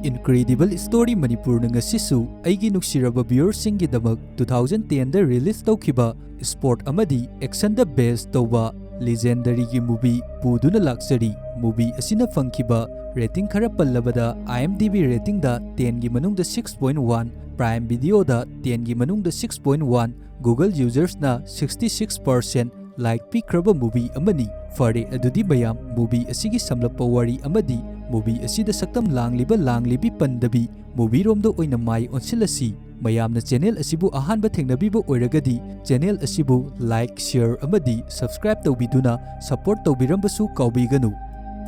Incredible Story Manipuri ngasisu aigi nuksiraba viewersinggidamak 2010 da release tawkhiba sport amadi action da base tawba legendary gi movie puduna laksari movie asina fangkhiba rating khara pallabada IMDb rating da 10 gi manung da 6.1 Prime Video da 10 gi manung da 6.1 Google users na 66% like pikraba movie amani fare adudi bayam movie asigi samlappa wari amadi movie asida saktam langlibi pandabi movie romdo oina mai onsilasi mayamna channel asibu ahanba thengnabibo oiragadi channel asibu like share amadi subscribe tawbiduna support tawbirambasu kawbiganu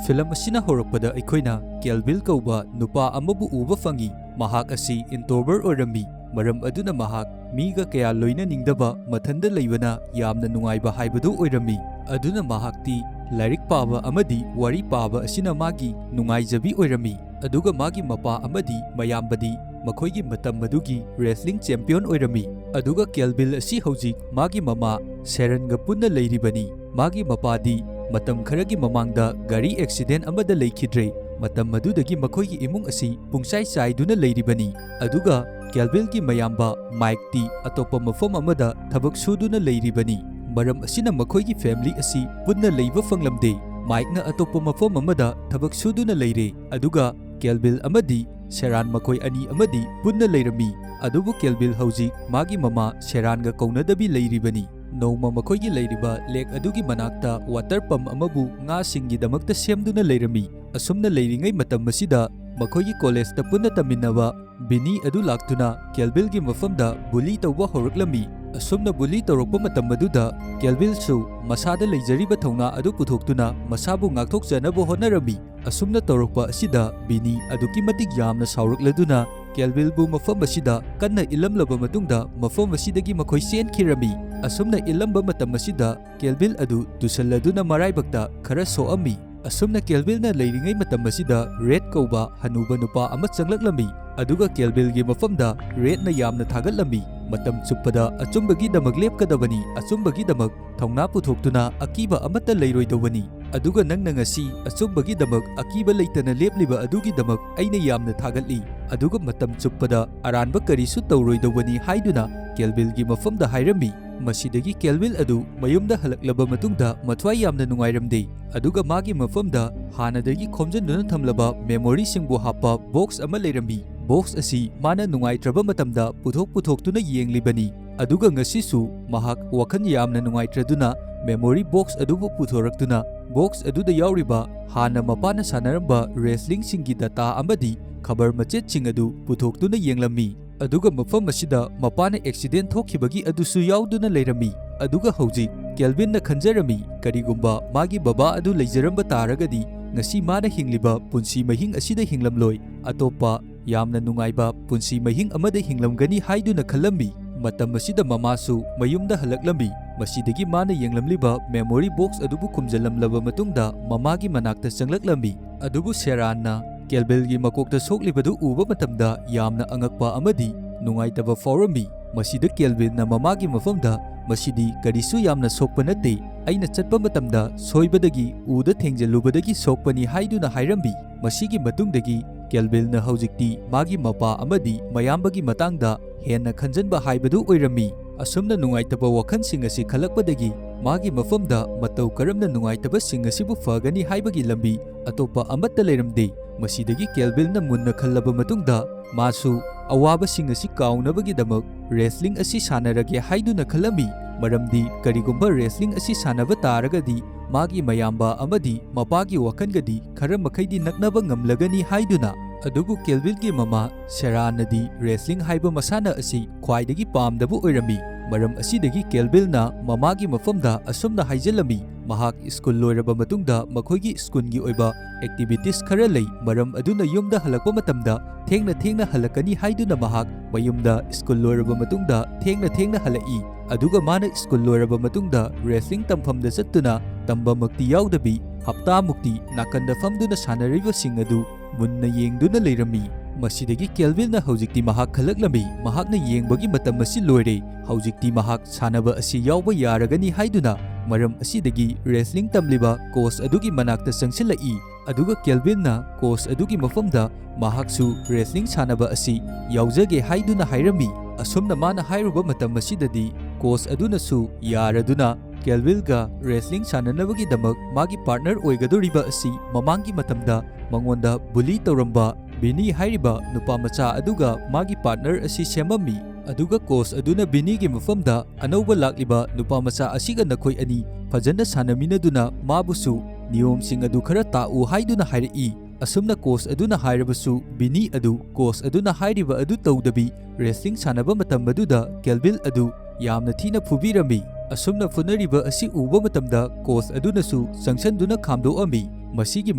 film asina horakpada aikoina kelbil kauba nupa amabu uba fangi mahak asi introvert orami maram aduna mahak miga kaya loina ningdaba mathanda leibana yamna nungaiba haibadu oirami aduna mahakti Lyric paba amadi wari paba asina magi nungaijabi oirami aduga magi mapa amadi mayambadi makhoigi matam madugi wrestling champion oirami aduga kelbil asi hojik magi mama Sharon ga punna leiribani magi mapadi matam kharagi mamangda gari accident amada leikidre matam madudagi makhoigi imung asi pungsai saiduna leiribani aduga kelbil gi mayamba Mike ti atopa mafam amada thabak suduna leiribani maram asina makhoigi family asi punna leiba fanglamde Mike na atopa mafam amada thabak suduna leire aduga kelbil amadi Sharon makhoi ani amadi punna leirami adubu kelbil hauji magi mama Sharon ga kaunadabi leiribani Noma makhoigi leiriba lek adugi manakta water pump amabu nga singi damakta semduna leirami asumna leiringai matam masida makhoigi college ta punna taminaba bini adu laktuna kelbil gi mafamda bully tawba horaklami asumna bully tawrokpa matam maduda kelbil su masada leijariba thongna adu puthoktuna masabu ngakthokjanabo honarami asumna tawrokpa asida bini aduki matik yamna saurukladuna kelbil bu mafam asida kanna ilamlaba matungda mafam asidagi makhoi senkhirami asumna ilamba matam asida kelbil adu dusalladuna maraibakta khara soami asumna kelbil na leiringai matam asida red kauba hanuba nupa ama changlaklammi aduga kelbil gi mafamda red na yamna thagatlami matam chuppada achumbagi damak lepkadabani achumbagi damak thongna puthoktuna akiba amata leiroidobani aduga nangna ngasi achumbagi damak akiba leitana lepliba adugi damak aina yamna thagatli aduga matam chuppada aranba karisu tawroidobani haiduna kelbil gi mafamda hairami masidagi kelbil adu mayumda halaklaba matungda mathwai yamna nungairamde aduga magi mafamda hanadagi khomjanduna thamlaba memory singbu happa box ama leirami box asi mana nungaitraba matamda puthoktuna yenglibani aduga ngasisu mahak wakhan yamna nungaitraduna memory box adubu puthoraktuna box aduda yauriba hana mapana sanaramba wrestling singi data amadi khabar machet sing adu puthoktuna yenglami aduga mafam asida mapana accident thokhibagi adusu yauduna leirami aduga hojik kelvin na khanjarami karigumba magi baba adu leijaramba taragadi ngasi mana hingliba punsi mahing asida hinglamloi atopa yamna nungaiba punsi mahing amada hinglamgani haiduna khalami matam asida mamasu mayumda halaklambi masidagi mana yenglamliba memory box adubu kumjalamlaba matungda mamagi manakta changlaklambi adubu Sharonna kelbilgi makokta soklibadu uba matamda yamna angakpa amadi nungaitaba faurami masida kelbilna mamagi mafamda masidi karisu yamna sokpa nate aina chatpa matamda soibadagi uda thengjalubadagi sokpani haiduna hairambi masigi matungdagi kelbilna hojikti magi mapa amadi mayambagi matangda henna khanjanba haibadu oirami asumna nungaitaba wakhansing asi khalakpadagi magi mafamda matau karamna nungaitaba sing asibu fagani haibagi lambi atopa amatta leiramde masidagi kelbilna munna khallaba matungda masu awaba sing asi kaunabagi damak wrestling asi sanarage haiduna khalami maramdi karigumba wrestling asi sanaba taragadi magi mayamba amadi mapagi wakangadi khara makhaidi naknaba ngamlagani haiduna adubu kelbilgi mama Sharonadi wrestling haiba masana asi khwaidagi pamdabu oirami maram asidagi kelbilna mamagi mafamda asumna haijalami mahak school loiraba matungda makhoigi schoolgi oiba activities khara lei maram aduna yumda halakpa matamda thengna halakani haiduna mahak mayumda school loiraba matungda thengna halai aduga mana school loiraba matungda wrestling tamfamda chattuna tamba makti yaudabhi hapta mukti nakanda famduna sanariba sing adu munna yengduna leirami masidagi kelvilna hojikti mahak khalaklambi mahakna yengbagi matam asi loire hojikti mahak sanaba asi yawba yaragani haiduna maram asidagi wrestling tamliba coach adugi manakta sangsilai ꯑꯗꯨꯒ ꯀꯦꯜꯚꯤꯟꯅ coach ꯑꯗꯨꯒꯤ ꯃꯐꯝꯗ ꯃꯍꯥꯛꯁꯨ wrestling ꯁꯥꯟꯅꯕ ꯑꯁꯤ ꯌꯥꯎꯖꯒꯦ ꯍꯥꯏꯗꯨꯅ ꯍꯥꯏꯔꯝꯃꯤ꯫ ꯑꯁꯨꯝꯅ ꯃꯥꯅ ꯍꯥꯏꯔꯨꯕ ꯃꯇꯝ ꯑꯁꯤꯗꯗꯤ ꯀꯣꯆ ꯑꯗꯨꯅꯁꯨ ꯌꯥꯔꯗꯨꯅ ꯀꯦꯜꯚꯤꯟꯒ ꯔꯦꯁꯂꯤꯡ ꯁꯥꯟꯅꯅꯕꯒꯤꯗꯃꯛ ꯃꯥꯒꯤ ꯄꯥꯔꯠꯅꯔ ꯑꯣꯏꯒꯗꯧꯔꯤꯕ ꯑꯁꯤ ꯃꯃꯥꯡꯒꯤ ꯃꯇꯝꯗ ꯃꯉꯣꯟꯗ ꯕꯨꯂꯤ ꯇꯧꯔꯝꯕ ꯕꯤꯅꯤ ꯍꯥꯏꯔꯤꯕ ꯅꯨꯄꯥ ꯃꯆꯥ ꯑꯗꯨꯒ ꯃꯥꯒꯤ ꯄꯥꯔꯠꯅꯔ ꯑꯁꯤ ꯁꯦꯝꯃꯝꯃꯤ꯫ ꯑꯗꯨꯒ ꯀꯣꯆ ꯑꯗꯨꯅ ꯕꯤꯅꯤꯒꯤ ꯃꯐꯝꯗ ꯑꯅꯧꯕ ꯂꯥꯛꯂꯤꯕ ꯅꯨꯄꯥ ꯃꯆꯥ ꯑꯁꯤꯒ ꯅꯈꯣꯏ ꯑꯅꯤ ꯐꯖꯅ ꯁꯥꯟꯅꯃꯤꯟꯅꯗꯨꯅ ꯃꯥꯕꯨꯁꯨ ꯅꯤꯌꯣꯝꯁꯤꯡ ꯑꯗꯨ ꯈꯔ ꯇꯥꯛꯎ ꯍꯥꯏꯗꯨꯅ ꯍꯥꯏꯔꯛꯏ꯫ ꯑꯁꯨꯝꯅ ꯀꯣꯆ ꯑꯗꯨꯅ ꯍꯥꯏꯔꯕꯁꯨ ꯕꯤꯅꯤ ꯑꯗꯨ ꯀꯣꯆ ꯑꯗꯨꯅ ꯍꯥꯏꯔꯤꯕ ꯑꯗꯨ ꯇꯧꯗꯕꯤ ꯔꯦꯁꯂꯤꯡ ꯁꯥꯟꯅꯕ ꯃꯇꯝ ꯑꯗꯨꯗ ꯀꯦꯜꯚꯤꯟ ꯑꯗꯨ ꯌꯥꯝꯅ ꯊꯤꯅ ꯐꯨꯕꯤꯔꯝꯃꯤ꯫ ꯑꯁꯨꯝꯅ ꯐꯨꯅꯔꯤꯕ ꯑꯁꯤ ꯎꯕ ꯃꯇꯝꯗ ꯀꯣꯆ ꯑꯗꯨꯅꯁꯨ ꯆꯪꯁꯟꯗꯨꯅ ꯈꯥꯝꯗꯣꯛꯑꯝꯃꯤ꯫ ꯃꯁꯤꯒꯤ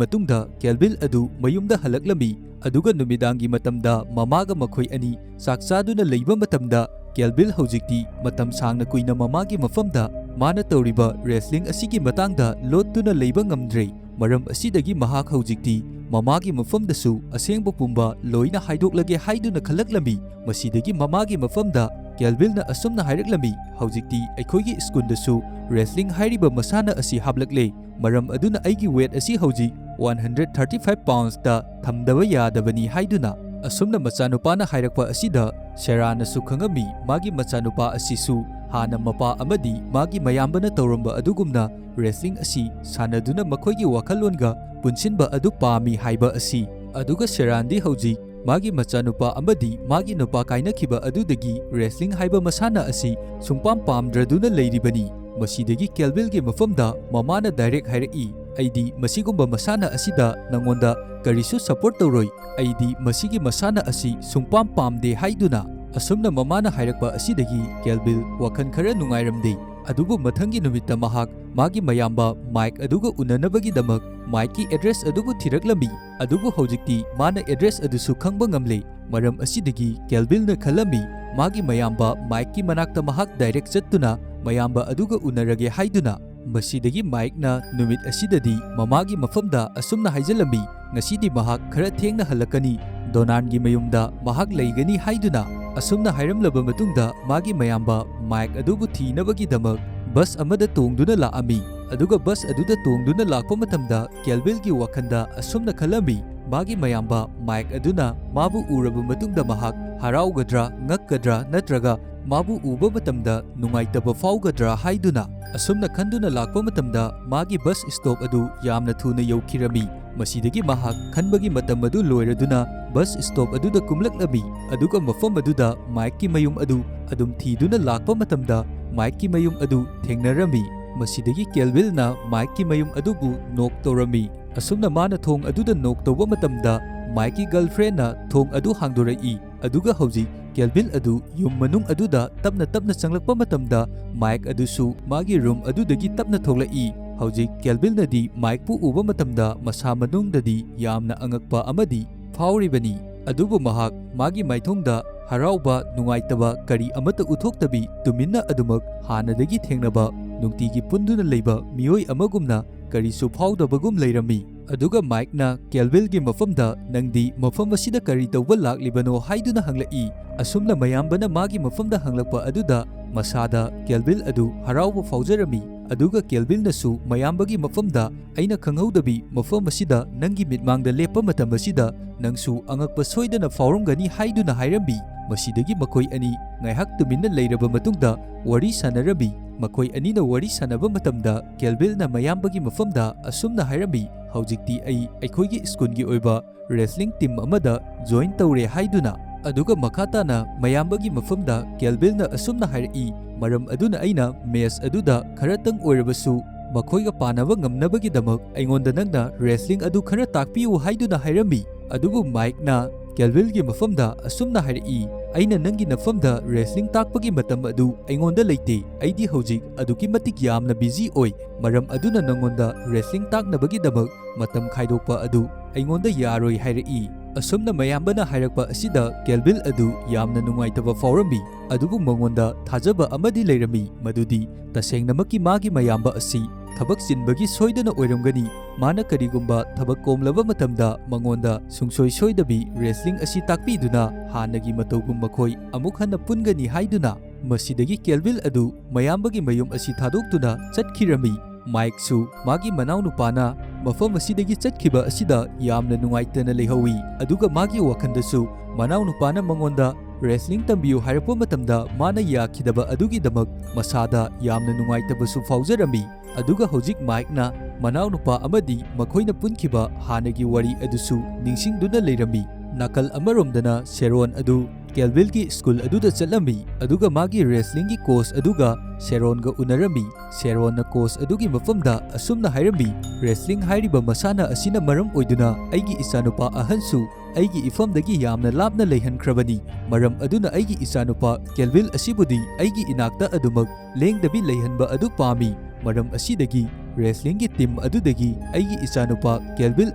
ꯃꯇꯨꯡꯗ ꯀꯦꯜꯚꯤꯟ ꯑꯗꯨ ꯃꯌꯨꯝꯗ ꯍꯜꯂꯛꯂꯝꯃꯤ꯫ ꯑꯗꯨꯒ ꯅꯨꯃꯤꯗꯥꯡꯒꯤ ꯃꯇꯝꯗ ꯃꯃꯥꯒ ꯃꯈꯣꯏ ꯑꯅꯤ ꯆꯥꯛ ꯆꯥꯗꯨꯅ ꯂꯩꯕ ꯃꯇꯝꯗ ꯀꯦꯜꯚꯤꯟ ꯍꯧꯖꯤꯛꯇꯤ ꯃꯇꯝ ꯁꯥꯡꯅ ꯀꯨꯏꯅ ꯃꯃꯥꯒꯤ ꯃꯐꯝꯗ ꯃꯥꯅ ꯇꯧꯔꯤꯕ ꯔꯦꯁꯂꯤꯡ ꯑꯁꯤꯒꯤ ꯃꯇꯥꯡꯗ ꯂꯣꯠꯇꯨꯅ ꯂꯩꯕ ꯉꯝꯗ꯭ꯔꯦ꯫ ꯃꯔꯝ ꯑꯁꯤꯗꯒꯤ ꯃꯍꯥꯛ ꯍꯧꯖꯤꯛꯇꯤ ꯃꯃꯥꯒꯤ ꯃꯐꯝꯗꯁꯨ ꯑꯁꯦꯡꯕ ꯄꯨꯝꯕ ꯂꯣꯏꯅ ꯍꯥꯏꯗꯣꯛꯂꯒꯦ ꯍꯥꯏꯗꯨꯅ ꯈꯜꯂꯛꯂꯝꯃꯤ꯫ ꯃꯁꯤꯗꯒꯤ ꯃꯃꯥꯒꯤ ꯃꯐꯝꯗ ꯀꯦꯜꯚꯤꯟꯅ ꯑꯁꯨꯝꯅ ꯍꯥꯏꯔꯛꯂꯝꯃꯤ, ꯍꯧꯖꯤꯛꯇꯤ ꯑꯩꯈꯣꯏꯒꯤ ꯁ꯭ꯀꯨꯜꯗꯁꯨ ꯔꯦꯁꯂꯤꯡ ꯍꯥꯏꯔꯤꯕ ꯃꯁꯥꯟꯅ ꯑꯁꯤ ꯍꯥꯞꯂꯛꯂꯦ꯫ ꯃꯔꯝ ꯑꯗꯨꯅ ꯑꯩꯒꯤ ꯋꯦꯠ ꯑꯁꯤ ꯍꯧꯖꯤꯛ 135 ꯄꯥꯎꯟꯁꯇ ꯊꯝꯗꯕ ꯌꯥꯗꯕꯅꯤ ꯍꯥꯏꯗꯨꯅ꯫ ꯑꯁꯨꯝꯅ ꯃꯆꯥꯅꯨꯄꯥꯅ ꯍꯥꯏꯔꯛꯄ ꯑꯁꯤꯗ ꯁꯦꯔꯥꯅꯁꯨ ꯈꯪꯉꯝꯃꯤ ꯃꯥꯒꯤ ꯃꯆꯥꯅꯨꯄꯥ ꯑꯁꯤꯁꯨ ꯍꯥꯟꯅ ꯃꯄꯥ ꯑꯃꯗꯤ ꯃꯥꯒꯤ ꯃꯌꯥꯝꯕꯅ ꯇꯧꯔꯝꯕ ꯑꯗꯨꯒꯨꯝꯅ ꯔꯦꯁꯂꯤꯡ ꯑꯁꯤ ꯁꯥꯟꯅꯗꯨꯅ ꯃꯈꯣꯏꯒꯤ ꯋꯥꯈꯜꯂꯣꯟꯒ ꯄꯨꯟꯁꯤꯟꯕ ꯑꯗꯨ ꯄꯥꯝꯃꯤ ꯍꯥꯏꯕ ꯑꯁꯤ꯫ ꯑꯗꯨꯒ ꯁꯦꯔꯥꯟꯗꯤ ꯍꯧꯖꯤꯛ ꯃꯥꯒꯤ ꯃꯆꯥꯅꯨꯄꯥ ꯑꯃꯗꯤ ꯃꯥꯒꯤ ꯅꯨꯄꯥ ꯀꯥꯏꯅꯈꯤꯕ ꯑꯗꯨꯗꯒꯤ ꯔꯦꯁꯂꯤꯡ ꯍꯥꯏꯕ ꯃꯁꯥꯟꯅ ꯑꯁꯤ ꯁꯨꯡꯄꯥꯝ ꯄꯥꯝꯗ꯭ꯔꯗꯨꯅ ꯂꯩꯔꯤꯕꯅꯤ꯫ ꯃꯁꯤꯗꯒꯤ ꯀꯦꯜꯚꯤꯟꯒꯤ ꯃꯐꯝꯗ ꯃꯃꯥꯅ ꯗꯥꯏꯔꯦꯛ ꯍꯥꯏꯔꯛꯏ, ꯑꯩꯗꯤ ꯃꯁꯤꯒꯨꯝꯕ ꯃꯁꯥꯟꯅ ꯑꯁꯤꯗ ꯅꯪꯉꯣꯟꯗ ꯀꯔꯤꯁꯨ ꯁꯄꯣꯔꯠ ꯇꯧꯔꯣꯏ, ꯑꯩꯗꯤ ꯃꯁꯤꯒꯤ ꯃꯁꯥꯟꯅ ꯑꯁꯤ ꯁꯨꯡꯄꯥꯝ ꯄꯥꯝꯗꯦ ꯍꯥꯏꯗꯨꯅ꯫ ꯑꯁꯨꯝꯅ ꯃꯃꯥꯅ ꯍꯥꯏꯔꯛꯄ ꯑꯁꯤꯗꯒꯤ ꯀꯦꯜꯚꯤꯟ ꯋꯥꯈꯜ ꯈꯔ ꯅꯨꯡꯉꯥꯏꯔꯝꯗꯦ꯫ ꯑꯗꯨꯕꯨ ꯃꯊꯪꯒꯤ ꯅꯨꯃꯤꯠꯇ ꯃꯍꯥꯛ ꯃꯥꯒꯤ ꯃꯌꯥꯝꯕ ꯃꯥꯏꯛ ꯑꯗꯨꯒ ꯎꯅꯅꯕꯒꯤꯗꯃꯛ ꯃꯥꯏꯛꯀꯤ ꯑꯦꯗ꯭ꯔꯦꯁ ꯑꯗꯨꯕꯨ ꯊꯤꯔꯛꯂꯝꯃꯤ꯫ ꯑꯗꯨꯕꯨ ꯍꯧꯖꯤꯛꯇꯤ ꯃꯥꯅ ꯑꯦꯗ꯭ꯔꯦꯁ ꯑꯗꯨꯁꯨ ꯈꯪꯕ ꯉꯝꯂꯦ꯫ ꯃꯔꯝ ꯑꯁꯤꯗꯒꯤ ꯀꯦꯜꯚꯤꯟꯅ ꯈꯜꯂꯝꯃꯤ ꯃꯥꯒꯤ ꯃꯌꯥꯝꯕ ꯃꯥꯏꯛꯀꯤ ꯃꯅꯥꯛꯇ ꯃꯍꯥꯛ ꯗꯥꯏꯔꯦꯛ ꯆꯠꯇꯨꯅ ꯃꯌꯥꯝꯕ ꯑꯗꯨꯒ ꯎꯅꯔꯒꯦ ꯍꯥꯏꯗꯨꯅ꯫ ꯃꯁꯤꯗꯒꯤ ꯃꯥꯏꯛꯅ ꯅꯨꯃꯤꯠ ꯑꯁꯤꯗꯗꯤ ꯃꯃꯥꯒꯤ ꯃꯐꯝꯗ ꯑꯁꯨꯝꯅ ꯍꯥꯏꯖꯜꯂꯝꯃꯤ, ꯉꯁꯤꯗꯤ ꯃꯍꯥꯛ ꯈꯔ ꯊꯦꯡꯅ ꯍꯜꯂꯛꯀꯅꯤ, ꯗꯣꯅꯥꯟꯒꯤ ꯃꯌꯨꯝꯗ ꯃꯍꯥꯛ ꯂꯩꯒꯅꯤ ꯍꯥꯏꯗꯨꯅ꯫ ꯑꯁꯨꯝꯅ ꯍꯥꯏꯔꯝꯂꯕ ꯃꯇꯨꯡꯗ ꯃꯥꯒꯤ ꯃꯌꯥꯝꯕ ꯃꯥꯏꯛ ꯑꯗꯨꯕꯨ ꯊꯤꯅꯕꯒꯤꯗꯃꯛ ꯕꯁ ꯑꯃꯗ ꯇꯣꯡꯗꯨꯅ ꯂꯥꯛꯑꯝꯃꯤ꯫ ꯑꯗꯨꯒ ꯕꯁ ꯑꯗꯨꯗ ꯇꯣꯡꯗꯨꯅ ꯂꯥꯛꯄ ꯃꯇꯝꯗ ꯀꯦꯜꯚꯤꯟꯒꯤ ꯋꯥꯈꯜꯗ ꯑꯁꯨꯝꯅ ꯈꯜꯂꯝꯃꯤ, ꯃꯥꯒꯤ ꯃꯌꯥꯝꯕ ꯃꯥꯏꯛ ꯑꯗꯨꯅ ꯃꯥꯕꯨ ꯎꯔꯕ ꯃꯇꯨꯡꯗ ꯃꯍꯥꯛ ꯍꯔꯥꯎꯒꯗ꯭ꯔꯥ ꯉꯛꯀꯗ꯭ꯔꯥ ꯅꯠꯇ꯭ꯔꯒ ꯃꯥꯕꯨ ꯎꯕ ꯃꯇꯝꯗ ꯅꯨꯡꯉꯥꯏꯇꯕ ꯐꯥꯎꯒꯗ꯭ꯔꯥ ꯍꯥꯏꯗꯨꯅ꯫ ꯑꯁꯨꯝꯅ ꯈꯟꯗꯨꯅ ꯂꯥꯛꯄ ꯃꯇꯝꯗ ꯃꯥꯒꯤ ꯕꯁ ꯁ꯭ꯇꯣꯞ ꯑꯗꯨ ꯌꯥꯝꯅ ꯊꯨꯅ ꯌꯧꯈꯤꯔꯝꯃꯤ꯫ ꯃꯁꯤꯗꯒꯤ ꯃꯍꯥꯛ ꯈꯟꯕꯒꯤ ꯃꯇꯝ ꯑꯗꯨ ꯂꯣꯏꯔꯗꯨꯅ ꯕꯁ ꯁ꯭ꯇꯣꯞ ꯑꯗꯨꯗ ꯀꯨꯝꯂꯛꯂꯝꯃꯤ꯫ ꯑꯗꯨꯒ ꯃꯐꯝ ꯑꯗꯨꯗ ꯃꯥꯏꯛꯀꯤ ꯃꯌꯨꯝ ꯑꯗꯨ ꯑꯗꯨꯝ ꯊꯤꯗꯨꯅ ꯂꯥꯛꯄ ꯃꯇꯝꯗ ꯃꯥꯏꯛꯀꯤ ꯃꯌꯨꯝ ꯑꯗꯨ ꯊꯦꯡꯅꯔꯝꯃꯤ꯫ ꯃꯁꯤꯗꯒꯤ ꯀꯦꯜꯚꯤꯟꯅ ꯃꯥꯏꯛꯀꯤ ꯃꯌꯨꯝ ꯑꯗꯨꯕꯨ ꯅꯣꯛ ꯇꯧꯔꯝꯃꯤ꯫ ꯑꯁꯨꯝꯅ ꯃꯥꯅ ꯊꯣꯡ ꯑꯗꯨꯗ ꯅꯣꯛ ꯇꯧꯕ ꯃꯇꯝꯗ ꯃꯥꯏꯛꯀꯤ ꯒꯔꯜꯐ꯭ꯔꯦꯟꯅ ꯊꯣꯡ ꯑꯗꯨ ꯍꯥꯡꯗꯣꯔꯛꯏ꯫ ꯑꯗꯨꯒ ꯍꯧꯖꯤꯛ ꯀꯦꯜꯚꯤꯟ ꯑꯗꯨ ꯌꯨꯝ ꯃꯅꯨꯡ ꯑꯗꯨꯗ ꯇꯞꯅ ꯇꯞꯅ ꯆꯪꯂꯛꯄ ꯃꯇꯝꯗ ꯃꯥꯏꯛ ꯑꯗꯨꯁꯨ ꯃꯥꯒꯤ ꯔꯨꯝ ꯑꯗꯨꯗꯒꯤ ꯇꯞꯅ ꯊꯣꯛꯂꯛꯏ꯫ ꯍꯧꯖꯤꯛ ꯀꯦꯜꯚꯤꯟꯅꯗꯤ ꯃꯥꯏꯛꯄꯨ ꯎꯕ ꯃꯇꯝꯗ ꯃꯁꯥ ꯃꯅꯨꯡꯗꯗꯤ ꯌꯥꯝꯅ ꯑꯉꯛꯄ ꯑꯃꯗꯤ ꯐꯥꯎꯔꯤꯕꯅꯤ꯫ ꯑꯗꯨꯕꯨ ꯃꯍꯥꯛ ꯃꯥꯒꯤ ꯃꯥꯏꯊꯣꯡꯗ ꯍꯔꯥꯎꯕ ꯅꯨꯡꯉꯥꯏꯇꯕ ꯀꯔꯤ ꯑꯃꯠꯇ ꯎꯠꯊꯣꯛꯇꯕꯤ ꯇꯨꯃꯤꯟꯅ ꯑꯗꯨꯃꯛ ꯍꯥꯟꯅꯗꯒꯤ ꯊꯦꯡꯅꯕ ꯅꯨꯡꯇꯤꯒꯤ ꯄꯨꯟꯗꯨꯅ ꯂꯩꯕ ꯃꯤꯑꯣꯏ ꯑꯃꯒꯨꯝꯅ ꯀꯔꯤꯁꯨ ꯐꯥꯎꯗꯕꯒꯨm ꯂꯩꯔꯝꯃꯤ꯫ ꯑꯗꯨꯒ ꯃꯥꯏꯛꯅ ꯀꯦꯜꯚꯤꯟꯒꯤ ꯃꯐꯝꯗ ꯅꯪꯗꯤ ꯃꯐꯝ ꯑꯁꯤꯗ ꯀꯔꯤ ꯇꯧꯕ ꯂꯥꯛꯂꯤꯕꯅꯣ ꯍꯥꯏꯗꯨꯅ ꯍꯪꯂꯛꯏ꯫ ꯑꯁꯨꯝꯅ ꯃꯌꯥꯝꯕꯅ ꯃꯥꯒꯤ ꯃꯐꯝꯗ ꯍꯪꯂꯛꯄ ꯑꯗꯨꯗ ꯃꯁꯥꯗ ꯀꯦꯜꯚꯤꯟ ꯑꯗꯨ ꯍꯔꯥꯎꯕ ꯐꯥꯎꯖꯔꯝꯃꯤ꯫ ꯑꯗꯨꯒ ꯀꯦꯜꯚꯤꯟꯅꯁꯨ ꯃꯌꯥꯝꯕꯒꯤ ꯃꯐꯝꯗ ꯑꯩꯅ ꯈꯪꯍꯧꯗꯕꯤ ꯃꯐꯝ ꯑꯁꯤꯗ ꯅꯪꯒꯤ ꯃꯤꯠꯃꯥꯡꯗ ꯂꯦꯞꯄ ꯃꯇꯝ ꯑꯁꯤꯗ ꯅꯪꯁꯨ ꯑꯉꯛꯄ ꯁꯣꯏꯗꯅ ꯐꯥꯎꯔꯝꯒꯅꯤ ꯍꯥꯏꯗꯨꯅ ꯍꯥꯏꯔꯝꯃꯤ꯫ ꯃꯁꯤꯗꯒꯤ ꯃꯈꯣꯏ ꯑꯅꯤ ꯉꯥꯏꯍꯥꯛ ꯇꯨꯃꯤꯟꯅ ꯂꯩꯔꯕ ꯃꯇꯨꯡꯗ ꯋꯥꯔꯤ ꯁꯥꯟꯅꯔꯝꯃꯤ꯫ ꯃꯈꯣꯏ ꯑꯅꯤꯅ ꯋꯥꯔꯤ ꯁꯥꯟꯅꯕ ꯃꯇꯝꯗ ꯀꯦꯜꯚꯤꯟꯅ ꯃꯌꯥꯝꯕꯒꯤ ꯃꯐꯝꯗ ꯑꯁꯨꯝꯅ ꯍꯥꯏꯔꯝꯃꯤ, ꯍꯧꯖꯤꯛꯇꯤ ꯑꯩꯈꯣꯏꯒꯤ ꯁ꯭ꯀꯨꯜꯒꯤ ꯑꯣꯏꯕ ꯔꯦꯁꯂꯤꯡ ꯇꯤꯝ ꯑꯃꯗ ꯖꯣꯏꯟ ꯇꯧꯔꯦ ꯍꯥꯏꯗꯨꯅ꯫ ꯑꯗꯨꯒ ꯃꯈꯥ ꯇꯥꯅ ꯃꯌꯥꯝꯕꯒꯤ ꯃꯐꯝꯗ ꯀꯦꯜꯚꯤꯟꯅ ꯑꯁꯨꯝꯅ ꯍꯥꯏꯔꯛꯏ, ꯃꯔꯝ ꯑꯗꯨꯅ ꯑꯩꯅ ꯃꯦꯆ ꯑꯗꯨꯗ ꯈꯔꯇꯪ ꯑꯣꯏꯔꯕꯁꯨ ꯃꯈꯣꯏꯒ ꯄꯥꯟꯅꯕ ꯉꯝꯅꯕꯒꯤꯗꯃꯛ ꯑꯩꯉꯣꯟꯗ ꯅꯪꯅ ꯔꯦꯁꯂꯤꯡ ꯑꯗꯨ ꯈꯔ ꯇꯥꯛꯄꯤꯌꯨ ꯍꯥꯏꯗꯨꯅ ꯍꯥꯏꯔꯝꯃꯤ꯫ ꯑꯗꯨꯕꯨ ꯃꯥꯏꯛꯅ ꯀꯦꯜꯚꯤꯟꯒꯤ ꯃꯐꯝꯗ ꯑꯁꯨꯝꯅ ꯍꯥꯏꯔꯛꯏ, ꯑꯩꯅ ꯅꯪꯒꯤ ꯅꯐꯝꯗ ꯔꯦꯁꯂꯤꯡ ꯇꯥꯛꯄꯒꯤ ꯃꯇꯝ ꯑꯗꯨ ꯑꯩꯉꯣꯟꯗ ꯂꯩꯇꯦ, ꯑꯩꯗꯤ ꯍꯧꯖꯤꯛ ꯑꯗꯨꯛꯀꯤ ꯃꯇꯤꯛ ꯌꯥꯝꯅ ꯕꯤꯖꯤ ꯑꯣꯏ, ꯃꯔꯝ ꯑꯗꯨꯅ ꯅꯪꯉꯣꯟꯗ ꯔꯦꯁꯂꯤꯡ ꯇꯥꯛꯅꯕꯒꯤꯗꯃꯛ ꯃꯇꯝ ꯈꯥꯏꯗꯣꯛꯄ ꯑꯗꯨ ꯑꯩꯉꯣꯟꯗ ꯌꯥꯔꯣꯏ ꯍꯥꯏꯔꯛꯏ꯫ ꯑꯁꯨꯝꯅ ꯃꯌꯥꯝꯕꯅ ꯍꯥꯏꯔꯛꯄ ꯑꯁꯤꯗ ꯀꯦꯜꯚꯤꯟ ꯑꯗꯨ ꯌꯥꯝꯅ ꯅꯨꯡꯉꯥꯏꯇꯕ ꯐꯥꯎꯔꯝꯃꯤ꯫ ꯑꯗꯨꯕꯨ ꯃꯉꯣꯟꯗ ꯊꯥꯖꯕ ꯑꯃꯗꯤ ꯂꯩꯔꯝꯃꯤ, ꯃꯗꯨꯗꯤ ꯇꯁꯦꯡꯅꯃꯛꯀꯤ ꯃꯥꯒꯤ ꯃꯌꯥꯝꯕ ꯑꯁꯤ ꯊꯕꯛ ꯆꯤꯟꯕꯒꯤ ꯁꯣꯏꯗꯅ ꯑꯣꯏꯔꯝꯒꯅꯤ꯫ ꯃꯥꯅ ꯀꯔꯤꯒꯨꯝꯕ ꯊꯕꯛ ꯀꯣꯝꯂꯕ ꯃꯇꯝꯗ ꯃꯉꯣꯟꯗ ꯁꯨꯡꯁꯣꯏ ꯁꯣꯏꯗꯕꯤ ꯔꯦꯁꯂꯤꯡ ꯑꯁꯤ ꯇꯥꯛꯄꯤꯗꯨꯅ ꯍꯥꯟꯅꯒꯤ ꯃꯇꯧꯒꯨꯝ ꯃꯈꯣꯏ ꯑꯃꯨꯛ ꯍꯟꯅ ꯄꯨꯟꯒꯅꯤ ꯍꯥꯏꯗꯨꯅ꯫ ꯃꯁꯤꯗꯒꯤ ꯀꯦꯜꯚꯤꯟ ꯑꯗꯨ ꯃꯌꯥꯝꯕꯒꯤ ꯃꯌꯨꯝ ꯑꯁꯤ ꯊꯥꯗꯣꯛꯇꯨꯅ ꯆꯠꯈꯤꯔꯝꯃꯤ꯫ Mike-su magi manau nupana mafam asidagi chatkiba asida yamna nungaitana lehawi aduga magi wakandasu manau nupana mangonda wrestling tambiyu hairappa matamda mana yakhidaba adugidamak masada yamna nungaitabasu faujarami aduga hojik Mike na manau nupa amadi makhoina punkiba hanagi wari adusu ningsingduna leirami nakal amaromdana Sharon adu Kelvil ki school aduda chalami aduga magi wrestling ki coach aduga Sharon ga unarami Sharon na coach adugi mafamda asumna hairami wrestling hairiba masana asina maram oiduna aigi isanupa ahansu aigi ifamdagi yamna lapna leihankrabani maram aduna aigi isanupa Kelvil asibudi aigi inakta adumak lengdabi leihanba adu pami maram asidagi wrestling ki team adudagi aigi isanupa Kelvil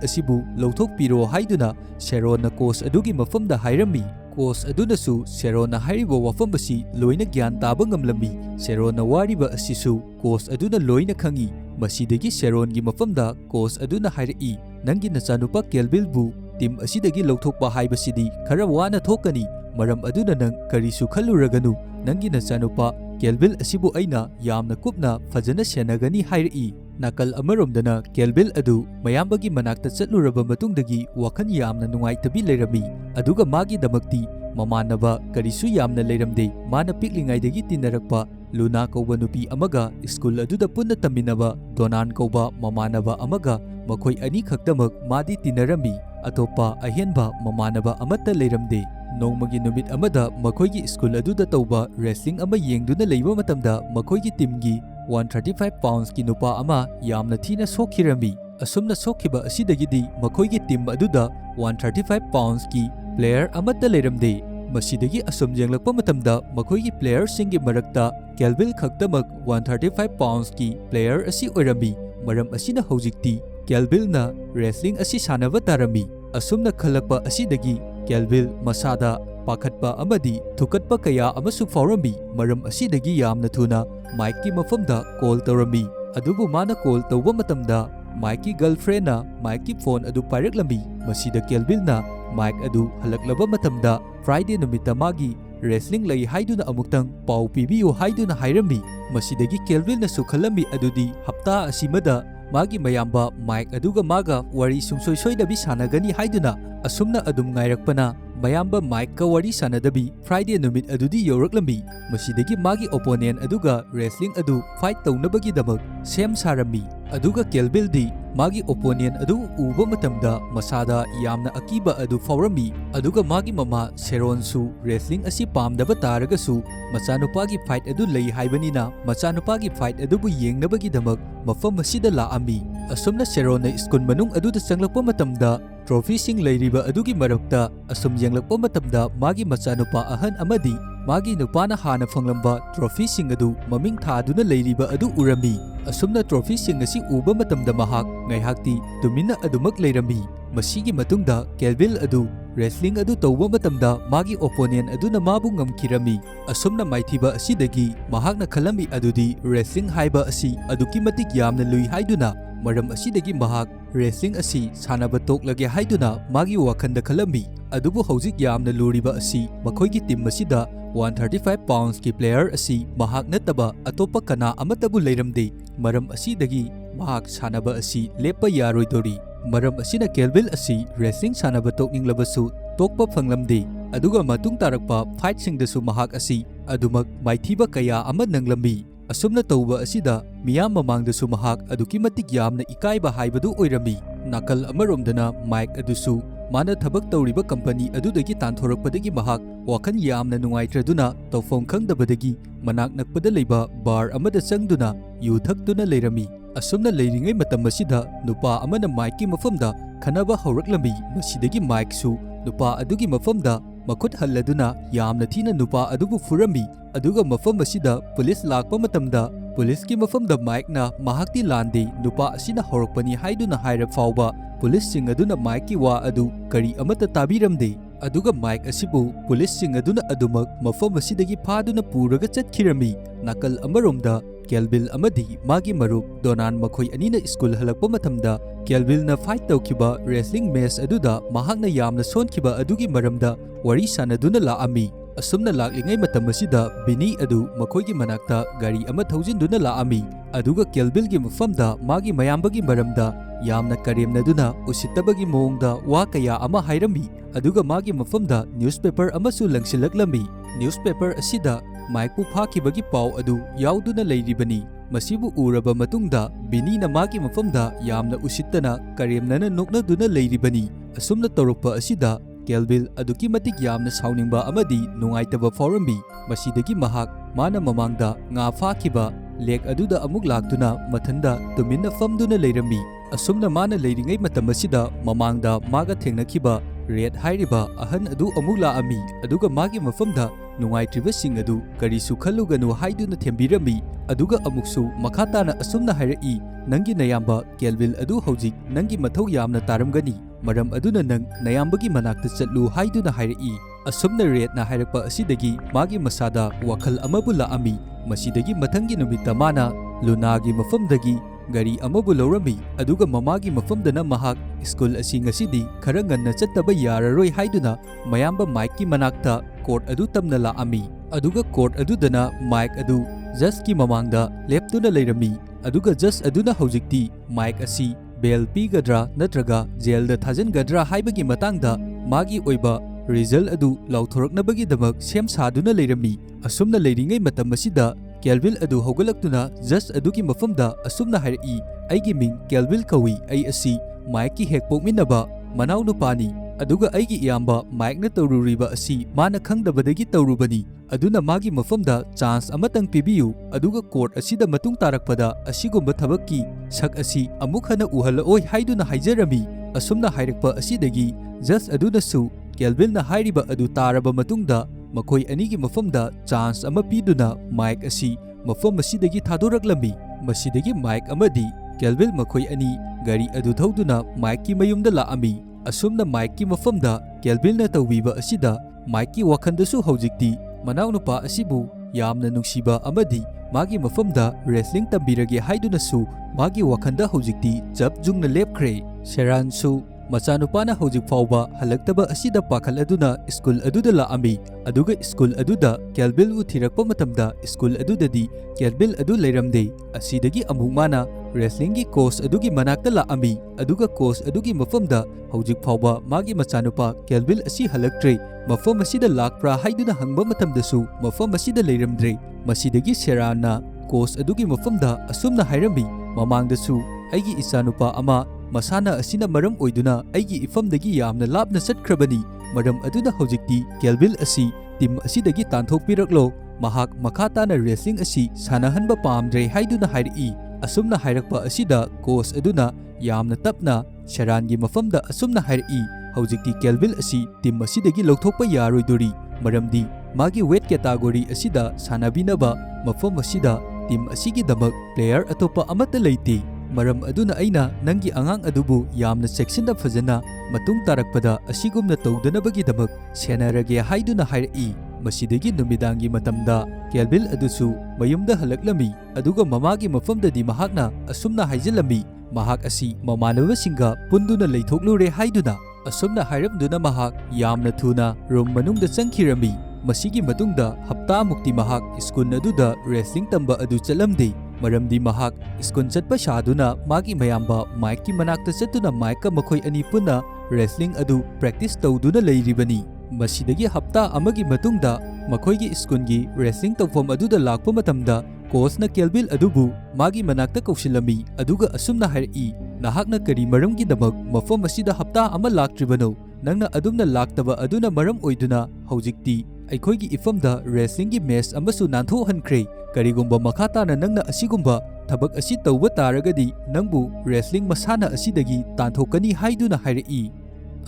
asibu lauthokpiro haiduna Sharon na coach adugi mafamda hairami coach adunasu Sharon na hairiba wafambasi loina gyan taba ngamlami Sharon na wariba asisu coach aduna loina khangi masidagi Sharon gi mafamda coach aduna hairi nangi nachanupa Kelvil bu team asidagi lauthokpa haibasidi khara wana thokani maram aduna nang karisu khaluraganu nangi nachanupa Kelvil asibu aina yamna kupna fajana senagani hairi nakal amaromdana Kelvil adu mayambagi manakta chatluraba matungdagi wakhan yamna nungaitabi leirami aduga magi damakti mamanaba karisu yamna leiramde mana piklingaidagi tinarakpa Luna kauba nupi amaga school aduda punna taminaba Donan kauba mamanaba amaga makhoi ani khakdamak madi tinarami atopa ahenba mamanaba amatta leiramde nongmagi numit amada makhoigi school aduda tauba wrestling ama yengduna leiba matamda makhoigi teamgi 135 pounds ki nupa ama yamna thina sokhirami asumna sokhiba asidagidi makhoigi team aduda 135 pounds ki player amatta leiramde masidagi asum jenglakpa matamda makhoigi player singi marakta Kelvil khakdamak 135 pounds ki player asi oirami maram asina hojikti Kelvil na wrestling asi sanaba tarami asumna khalakpa asidagi Kelvil masada pakhatpa amadi thukatpa kaya amasu faurami maram asidagi yamna thuna Mike ki mafamda call tawrami adubu mana call tawba matamda Mike ki girlfriend na Mike ki phone adu paireklami masida Kelvil na Mike adu halaklaba matamda Friday numita magi wrestling lay haiduna amuktang pau pibiyo haiduna hairami masidagi Kelvil na sukhalami adudi hapta asimada magi mayamba Mike aduga maga wari sungsoi-soidabi sanagani haiduna asumna adum ngairakpana mayamba Mike ka wari sanadabi Friday numit adudi yoraklami masidagi magi opponent aduga wrestling adu fight taunabagi damak sem sarami aduga Kelvil di magi opponent adu uba matamda masada yamna akiba adu faurami aduga magi mama Sharon su wrestling asi pamdaba taragasu machanupagi fight adu lei haibanina machanupagi fight adubu yengnabagi damak mafam asida laami asumna Sharon na school manung aduda changlakpa matamda trophy sing leiriba adugi marakta asum yenglakpa matamda magi machanupa ahan amadi magi nupana hana fanglamba trophy sing adu maming thaduna leiriba adu urami asumna trophy sing asi uba matamda mahak ngaihakti tumina adumak leirami masigi matungda Kelvil adu wrestling adu tawba matamda magi opponent aduna mabu ngamkirami asumna maithiba asidagi mahakna khalami adudi wrestling haiba asi aduki matik yamna lui haiduna maram asidagi mahak wrestling asi sanaba toklage haiduna magi wakhanda khalami adubu hojik yamna luriba asi makhoigi team masida 135 pounds ki player asi mahak nataba atopa kana amatabu leiramde maram asidagi mahak sanaba asi lepa yaroidori maram asina Kelvil asi wrestling sanaba tokninglabasu tokpa phanglamde aduga matung tarakpa fight singdasu mahak asi adumak maithiba kaya ama nanglambi asumna tauba asida miyam mamangdasu mahak aduki matik yamna ikaiba haibadu oirami nakal amaromdana Mike adusu mana thabak tawriba company adudagi tanthorakpadagi mahak wakhan yamna nungaitraduna tawfom khangdabadagi manak nakpada leiba bar amada changduna yu thakduna leirami asumna leiringai matam asida nupa amana Mike ki mafamda khanaba hauraklambi masidagi Mike su nupa adugi mafamda makhut halladuna yamna thina nupa adubu furami aduga mafam asida police lakpa matamda police ki mafamda Mike na mahakti lande nupa asina haurakpani haiduna haira fauba police sing aduna Mike ki wa adu kari amata tabiramde aduga Mike asibu police sing aduna adumak mafam asidagi phaduna puraga chatkirami nakal amaromda Kelvil amadi magi marup Donan makhoi anina school halakpa matamda Kelvil na fight tawkiba wrestling match aduda mahakna yamna sonkhiba adugi maramda wari sanaduna laami asumna laklingay matam asida Bini adu makoigi manakta gari ama thaujinduna laami aduga Kelvil gi mafamda magi mayambagi maramda yamna karemnaduna usittabagi moongda wa kaya ama hairami aduga magi mafamda newspaper amasu langsilaklami newspaper asida Mike pu phakibagi pau adu yauduna leiribani masibu uraba matungda Bini na magi mafamda yamna usittana karemnana noknaduna leiribani asumna torokpa asida Kelvil aduki matik yamna sauningba amadi nungaitaba faurambi masidagi mahak mana mamangda nga phakiba lek aduda amuk laktuna mathanda tuminna famduna leirami asumna mana leiringai matam asida mamangda maga thengnakiba red hairiba ahan adu amuk laami aduga magi mafamda nungaitribasing adu karisu khaluganu haiduna thembirami aduga amuksu makhatana asumna hairai nangi nayamba Kelvil adu hojik nangi mathau yamna taramgani maram aduna nang nayambagi manakta chatlu haiduna hairai asumna red na hairakpa asidagi magi masada wakhal amabu laami masidagi mathangi numita mana lunagi mafamdagi gari amabu laurami aduga mamagi mafamdana mahak school asi ngasidi khara nganna chattaba yararoi haiduna mayamba Mike ki manakta court adu tamna laami aduga court adudana Mike adu just ki mamangda leptuna leirami aduga just aduna hojikti Mike asi bel pigadra natraga jail da thajangadra haibagi matangda magi oiba result adu lauthoraknabagi damak sem saduna leirami asumna leiringai matam asida Kelvil adu hogalaktuna just adugi mafamda asumna hairai aigi ming Kelvil kawi ai asi Mike ki hek pokminaba manau nupani aduga aigi iyamba Mike na tawruriba asi mana khangdabadagi tawrubani aduna magi mafamda chance amatang pibiyu aduga court asida matung tarakpada asigumba thabakki sak asi amuk hana uhalaoi haiduna haijarami asumna hairakpa asidagi just aduna su Kelvil na hairiba adu taraba matungda makoi anigi mafamda chance ama piduna Mike asi mafam asidagi thadoraklami masidagi Mike amadi Kelvil makoi ani gari adu thauduna Mike ki mayumda laami asumna Mike ki mafamda Kelvil na tawbiba asida Mike ki wakhandasu hojikti manau nupa asibu yamna nungsiba amadi magi mafamda wrestling tambirage haidunasu magi wakhanda hojikti jab jungna lepkhre seransu Machanupana hojik fauba halaktaba asida pakhal aduna school aduda laami aduga school aduda Kelvil u thirakpa matamda school adudadi Kelvil adu leiramde asidagi amuk mana wrestling gi coach adugi manakta laami aduga coach adugi mafamda hojik fauba magi machanupa Kelvil asi halaktre mafam asida lakpra haiduna hangba matamdasu mafam asida leiramdre masidagi serana coach adugi mafamda asumna hairami mamangdasu aigi isanupa ama Masana asina maram oiduna aigi ifamdagi yamna labna satkrabani maram aduna hojikti Kelvil asi team asidagi tanthokpiraklo mahak makhatana wrestling asi sanahanba pamdre haiduna hairai asumna hairakpa asida coach aduna yamna tapna sharangi mafamda asumna hairai hojikti Kelvil asi team asidagi lokthokpa yaroidori maramdi magi weight category asida sanabinaba mafam asida team asigi damak player atopa amata leite maram aduna aina nangi angang adubu yamna section da fajana matung tarakpada asigumna tawdanabagi damak senarage haiduna hairai masidagi numidangi matamda Kelvil adusu mayumda halaklami aduga mamagi mafamdadi mahakna asumna haijilami mahak asi mamanabasinga punduna leithoklure haiduna asumna hairabduna mahak yamna thuna room manungda changkhirami masigi matungda hapta mukti mahak school aduda wrestling tamba adu chalamde maramdi mahak school chatpa saduna magi mayamba Mike ki manakta chatuna Mike ka makhoi ani puna wrestling adu practice tawduna leiribani masidagi hapta amagi matungda makhoi gi school gi wrestling tawfam aduda lakpa matamda coach na Kelvil adubu magi manakta kausilami aduga asumna hairai nahakna kari maramgi dabak mafam asida hapta ama laktribano nangna adumna laktaba aduna maram oiduna hojikti ꯑꯩꯈꯣꯏꯒꯤ ꯏꯐꯝꯗ ꯔꯦꯁꯂꯤꯡꯒꯤ match ꯑꯃꯁꯨ ꯅꯥꯟꯊꯣꯛꯍꯟꯈ꯭ꯔꯦ ꯀꯔꯤꯒꯨꯝꯕ ꯃꯈꯥ ꯇꯥꯅ ꯅꯪꯅ ꯑꯁꯤꯒꯨꯝꯕ ꯊꯕꯛ ꯑꯁꯤ ꯇꯧꯕ ꯇꯥꯔꯒꯗꯤ ꯅꯪꯕꯨ ꯔꯦꯁꯂꯤꯡ ꯃꯁꯥꯟꯅ ꯑꯁꯤꯗꯒꯤ ꯇꯥꯟꯊꯣꯛꯀꯅꯤ ꯍꯥꯏꯗꯨꯅ ꯍꯥꯏꯔꯛꯏ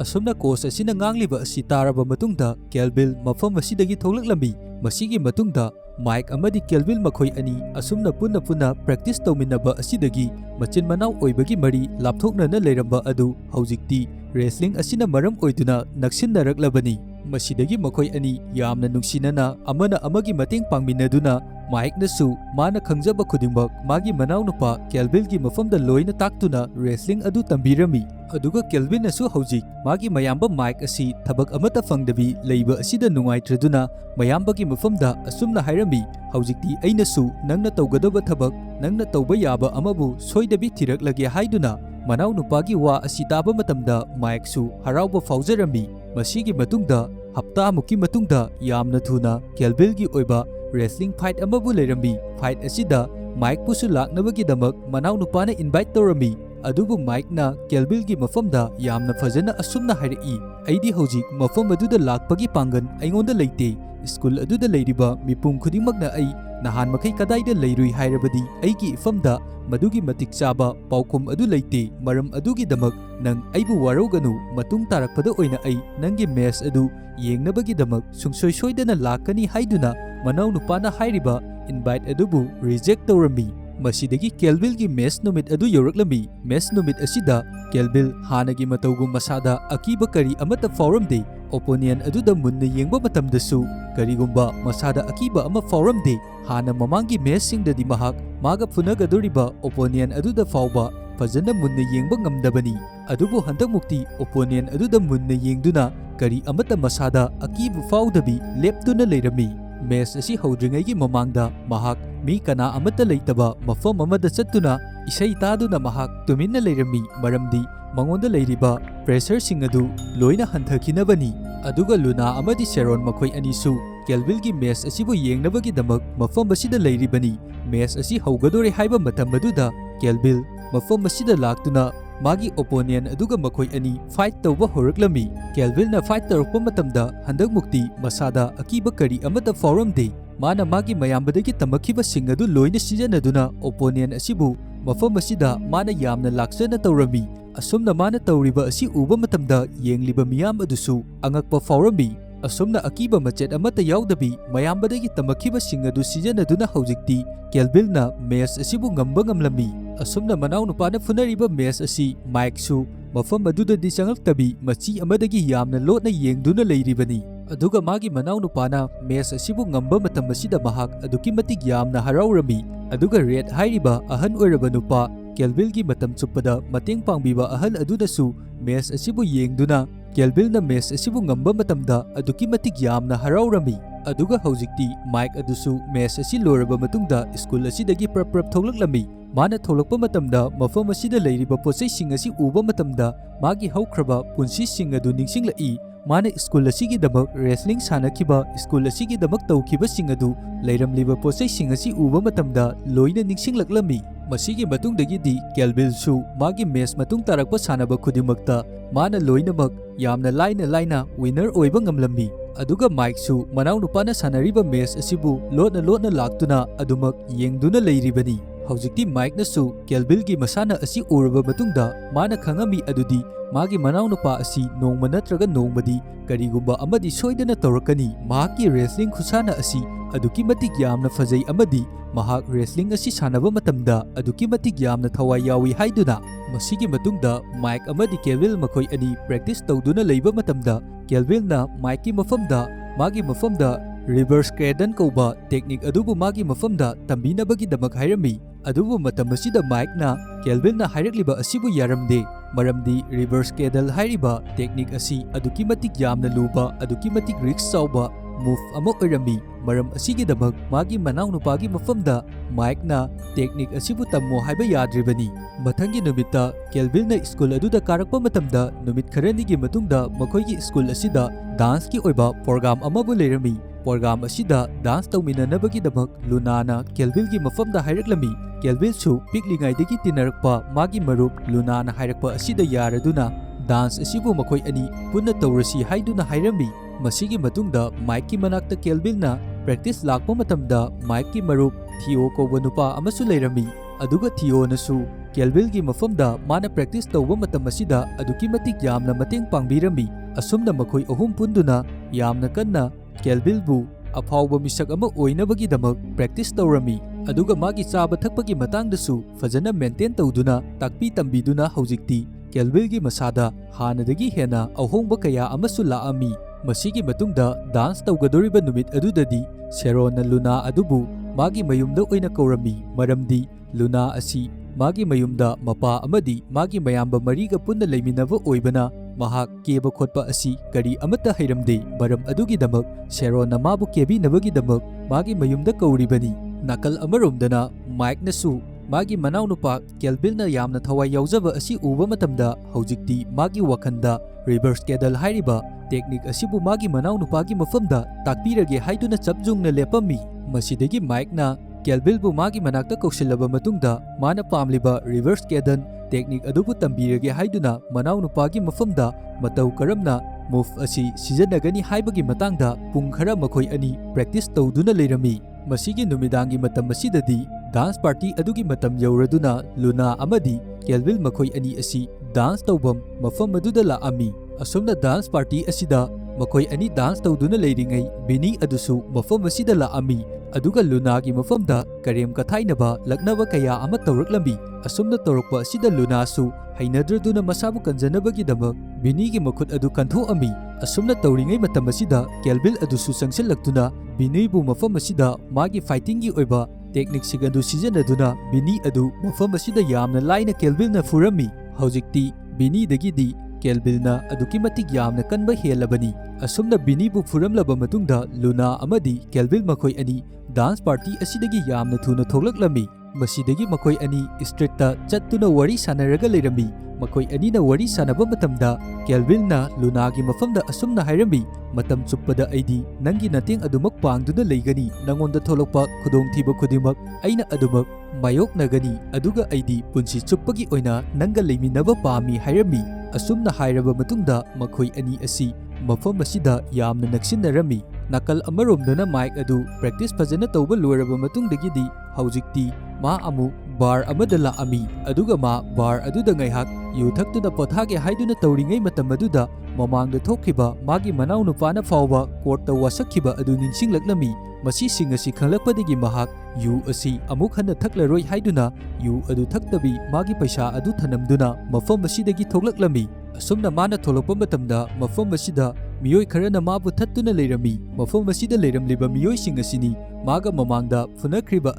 ꯑꯁꯨꯝꯅ ꯀꯣꯆ ꯑꯁꯤꯅ ꯉꯥꯡꯂꯤꯕ ꯑꯁꯤ ꯇꯥꯔꯕ ꯃꯇꯨꯡꯗ ꯀꯦꯜꯚꯤꯜ ꯃꯐꯝ ꯑꯁꯤꯗꯒꯤ ꯊꯣꯛꯂꯛꯂꯝꯃꯤ ꯃꯁꯤꯒꯤ ꯃꯇꯨꯡꯗ ꯃꯥꯏꯛ ꯑꯃꯗꯤ ꯀꯦꯜꯚꯤꯜ ꯃꯈꯣꯏ ꯑꯅꯤ ꯑꯁꯨꯝꯅ ꯄꯨꯟꯅ ꯄ꯭ꯔꯦꯛꯇꯤꯁ ꯇꯧꯃꯤꯟꯅꯕ ꯑꯁꯤꯗꯒꯤ ꯃꯆꯤꯟ ꯃꯅꯥꯎ ꯑꯣꯏꯕꯒꯤ ꯃꯔꯤ ꯂꯥꯞꯊꯣꯛꯅꯅ ꯂꯩꯔꯝꯕ ꯑꯗꯨ ꯍꯧꯖꯤꯛꯇꯤ ꯔꯦꯁꯂꯤꯡ ꯑꯁꯤꯅ ꯃꯔꯝ ꯑꯣꯏꯗꯨꯅ ꯅꯛꯁꯤꯟꯅꯔꯛꯂꯕꯅꯤ ꯃꯁꯤꯗꯒꯤ ꯃꯈꯣꯏ ꯑꯅꯤ ꯌꯥꯝꯅ ꯅꯨꯡꯁꯤꯅꯅ ꯑꯃꯅ ꯑꯃꯒꯤ ꯃꯇꯦꯡ ꯄꯥꯡꯃꯤꯟꯅꯗꯨꯅ Mike-nasu mana khangjaba khudingmak magi manaunupa Kelvin-gi mafamda loina taktuna wrestling adu tambirami. Aduga Kelvin-nasu hojik magi mayamba Mike asi thabak amata fangdabi leiba asida nungaitraduna mayambagi mafamda asumna hairami. Hojikti ainasu nangna tawgadaba thabak nangna tawba yaba amabu soidabi thiraklage haiduna manaunupa-gi wa asi taba matamda Mike-su harauba faujarami. Masigi matungda hapta amuki matungda yamna thuna Kelvin-gi oiba wrestling fight amabu leirami. Fight asida Mike pusu laknabagi-damak manaunupa-na invite tawrami. Adubu Mike na Kelvin-gi mafamda yamna fajana asumna hairei. Aidi hojik mafam aduda lakpagi pangan aingonda leite. School aduda leiriba mipum khudingmakna ai nahan makai kadaida leirui hairabadi aigi ifamda madugi matik chaba paukum adu leite. Maram adugi damak nang aibu waroganu matung tarakpada oina ai nangi mess adu yengnabagi damak sungsoi soidana lakani haiduna manaunupa-na hairiba invite adubu reject tawrami. Masidagi Kelvin-gi mess numit adu yoraklami. Mess numit asida Kelvin hanagi matawgum masada akiba kari amata fauramde. Opponent aduda munna yengba matamdasu karigumba masada akiba ama fauramde. Hana mamangi mess-singdadi mahak maga punagadoriba opponent aduda fauba fajana munna yengba ngamdabani. Adubu handakmukti opponent aduda munna yengduna kari amata masada akiba faudabi leptuna leirami. Mess asi haudringaigi mamangda mahak mi kana amata leitaba mafam amada chattuna isai taduna mahak tuminna leirami. Maramdi mangonda leiriba pressure sing adu loina hanthakinabani. Aduga Luna amadi Sharon makhoi anisu Kelvin-gi mess asibu yengnabagi damak mafam asida leiribani. Mess asi haugadore haiba matam aduda Kelvin mafam asida laktuna magi opponent aduga makhoi ani fight tawba horaklami. Kelvin na fight tawrukpa matamda handakmukti masada akiba kari amata fauramde. Mana magi mayambadagi tamakhiba sing adu loina sijanaduna opponent asibu mafam asida mana yamna laksana tawrami. Asumna mana tawriba asi uba matamda yengliba miyam adusu angakpa faurami. Asumna akiba machet amata yaudabi mayambadagi tamakhiba sing adu sijanaduna hojikti Kelvin-na mess asibu ngamba ngamlami. Asumna manaunupa-na funariba mess asi Mike-su mafam adudadi changaltabi machi amadagi yamna lotna yengduna leiribani. Aduga magi manaunupa-na mess asibu ngamba matam asida mahak aduki matig yamna haraurami. Aduga red hairiba ahan oiraba nupa Kelvin-gi matam chuppada mateng pangbiba ahal adudasu mess asibu yengduna Kelvin-na mess asibu ngamba matamda aduki matig yamna haraurami. Aduga hojikti Mike adusu mess asi loraba matungda school asidagi prap tholaklami. Mana tholakpa matamda mafam asida leiriba pochai sing asi uba matamda magi haukraba punsi sing adu ningsinglai. Mana school asigi damak wrestling sanakiba school asigi damak tawkiba sing adu leiramliba pochai sing asi uba matamda loina ningsinglaklami. Masigi matungdagidi Kelvin-su magi mess matung tarakpa sanaba khudimakta mana loinamak yamna laina winner oiba ngamlami. Aduga Mike-su manaunupa-na sanariba mess asibu lotna laktuna adumak yengduna leiribani. Hojikti Mike-nasu Kelvin-gi masana asi uraba matungda mana khangami adudi magi manaunupa asi nongma natraga nongmadi karigumba amadi soidana tawrakani. Mahaki wrestling khusana asi aduki matik yamna fajai amadi mahak wrestling asi sanaba matamda aduki matik yamna thawai yawi haiduna. Masigi matungda Mike amadi Kelvin makhoi ani practice tawduna leiba matamda Kelvin-na Mike-ki magi mafamda reverse cradle kauba technique adubu magi mafamda tambinabagi damak hairami. Adubu matam asida Mike-na Kelvin-na hairakliba asibu yaramde. Maramdi reverse cradle hairiba technique asi aduki matik yamna luba aduki matik risk chawba move ama oirami. Maram asigi damak magi manaunupagi mafamda Mike-na technique asibu tammo haiba yadribani. Mathangi numita Kelvin-na school aduda karakpa matamda numit kharanigi matungda makhoigi school asida dance ki oiba program amabu leirami. Program asida dance tawminanabagi damak Luna-na Kelvin-gi mafamda hairaklami. Kelvin-su piklingaidagi tinarakpa magi marup Luna-na hairakpa asida yaraduna dance asibu makhoi ani punna tawrasi haiduna hairami. Masigi matungda Mike-ki manakta Kelvin-na practice lakpa matamda Mike-ki marup Theo kauba nupa amasu leirami. Aduga Theo-nasu Kelvin-gi mafamda mana practice tawba matam asida aduki matik yamna mateng pangbirami. Asumna makhoi ahum punduna yamna kanna Kelvin-bu afauba misak ama oinabagi damak practice tawrami. Aduga magi chaba thakpagi matangdasu fajana maintain tawduna takpi tambiduna hojikti Kelvin-gi masada hanadagi hena ahongba kaya amasu laami. Masigi matungda dance tawgadoriba numit adudadi Sharon na Luna adubu magi mayumda oina kaurami maramdi Luna asi magi mayumda mapa amadi magi mayamba mariga punna leiminaba oibana mahak keba khotpa asi kari amata hairamde maram adugidamak Sharon mabu kebinabagidamag magi mayumda kauribani nakal amaromdana Mike nasu magi manau nupa Kelvin na yamna thawai yaujaba asi uba matamda haujikti magi wakanda reverse kedal hairiba technique asibu magi manau nupagi mafamda takpirage haiduna chapjungna lepami masidagi Mike na Kelvin bu magi manakta kaushilaba matungda mana pamliba reverse kedan technique adubu tambirage haiduna manau nupagi mafamda matau karamna move asi sijanagani haibagi matangda pung khara makhoi ani practice tawduna leirami masigi numidangi matam masidadi dance party adugi matam yauraduna Luna amadi Kelvin makhoi ani asi dance tawbam mafam aduda laami asumna dance party asida makhoi ani dance tawduna leiringai bini adusu mafam asida laami aduga Luna gi mafamda karem kathainaba laknaba kaya ama tawraklami asumna tawrakpa asida Luna su hainadraduna masabu kanjanabagi damak bini gi makhut adu kantho ami asumna tawringai matam asida Kelvin adusu sangsilaktuna bini bu mafam asida magi fighting gi oiba technique sigadu sijanaduna bini adu mafam asida yamna laina Kelvin na furami haujikti bini dagidi Kelvin na aduki matik yamna kanba helabani asumna bini bu furamlaba matungda Luna amadi Kelvin makhoi ani dance party asidagi yamna thuna thoklaklami masidagi makhoi ani street ta chattuna wari sanaraga leirami makhoi ani na wari sanaba matamda Kelvin na Luna gi mafamda asumna hairami matam chuppada aidi nangi nating adumak pangduna leigani nangonda tholokpa khudong thiba khudimak aina adumak mayok nagani aduga aidi punsi chuppagi oina nanga leiminaba pami hairami asumna hairaba matungda makhoi ani asi mafam asida yamna naksinarami nakal amaromdana Mike adu practice fajana tawba loiraba matungdagidi haujikti ma amu bar amada laami aduga ma bar aduda ngaihak yu thaktuna pothage haiduna tawringai matam aduda mamangda thokhiba magi manau nupana fawba courtta wasakhiba adu ninsinglaklami masi sing asi khanglakpadagi mahak yu asi amuk hana thaklaroi haiduna yu adu thaktabi magi paisa adu thanamduna mafam asidagi thoklaklami asumna mana tholokpa matamda mafam asida miyoi kharana mabu thattuna leirami mafam asida leiramliba miyoi sing asini maga mamangda funakriba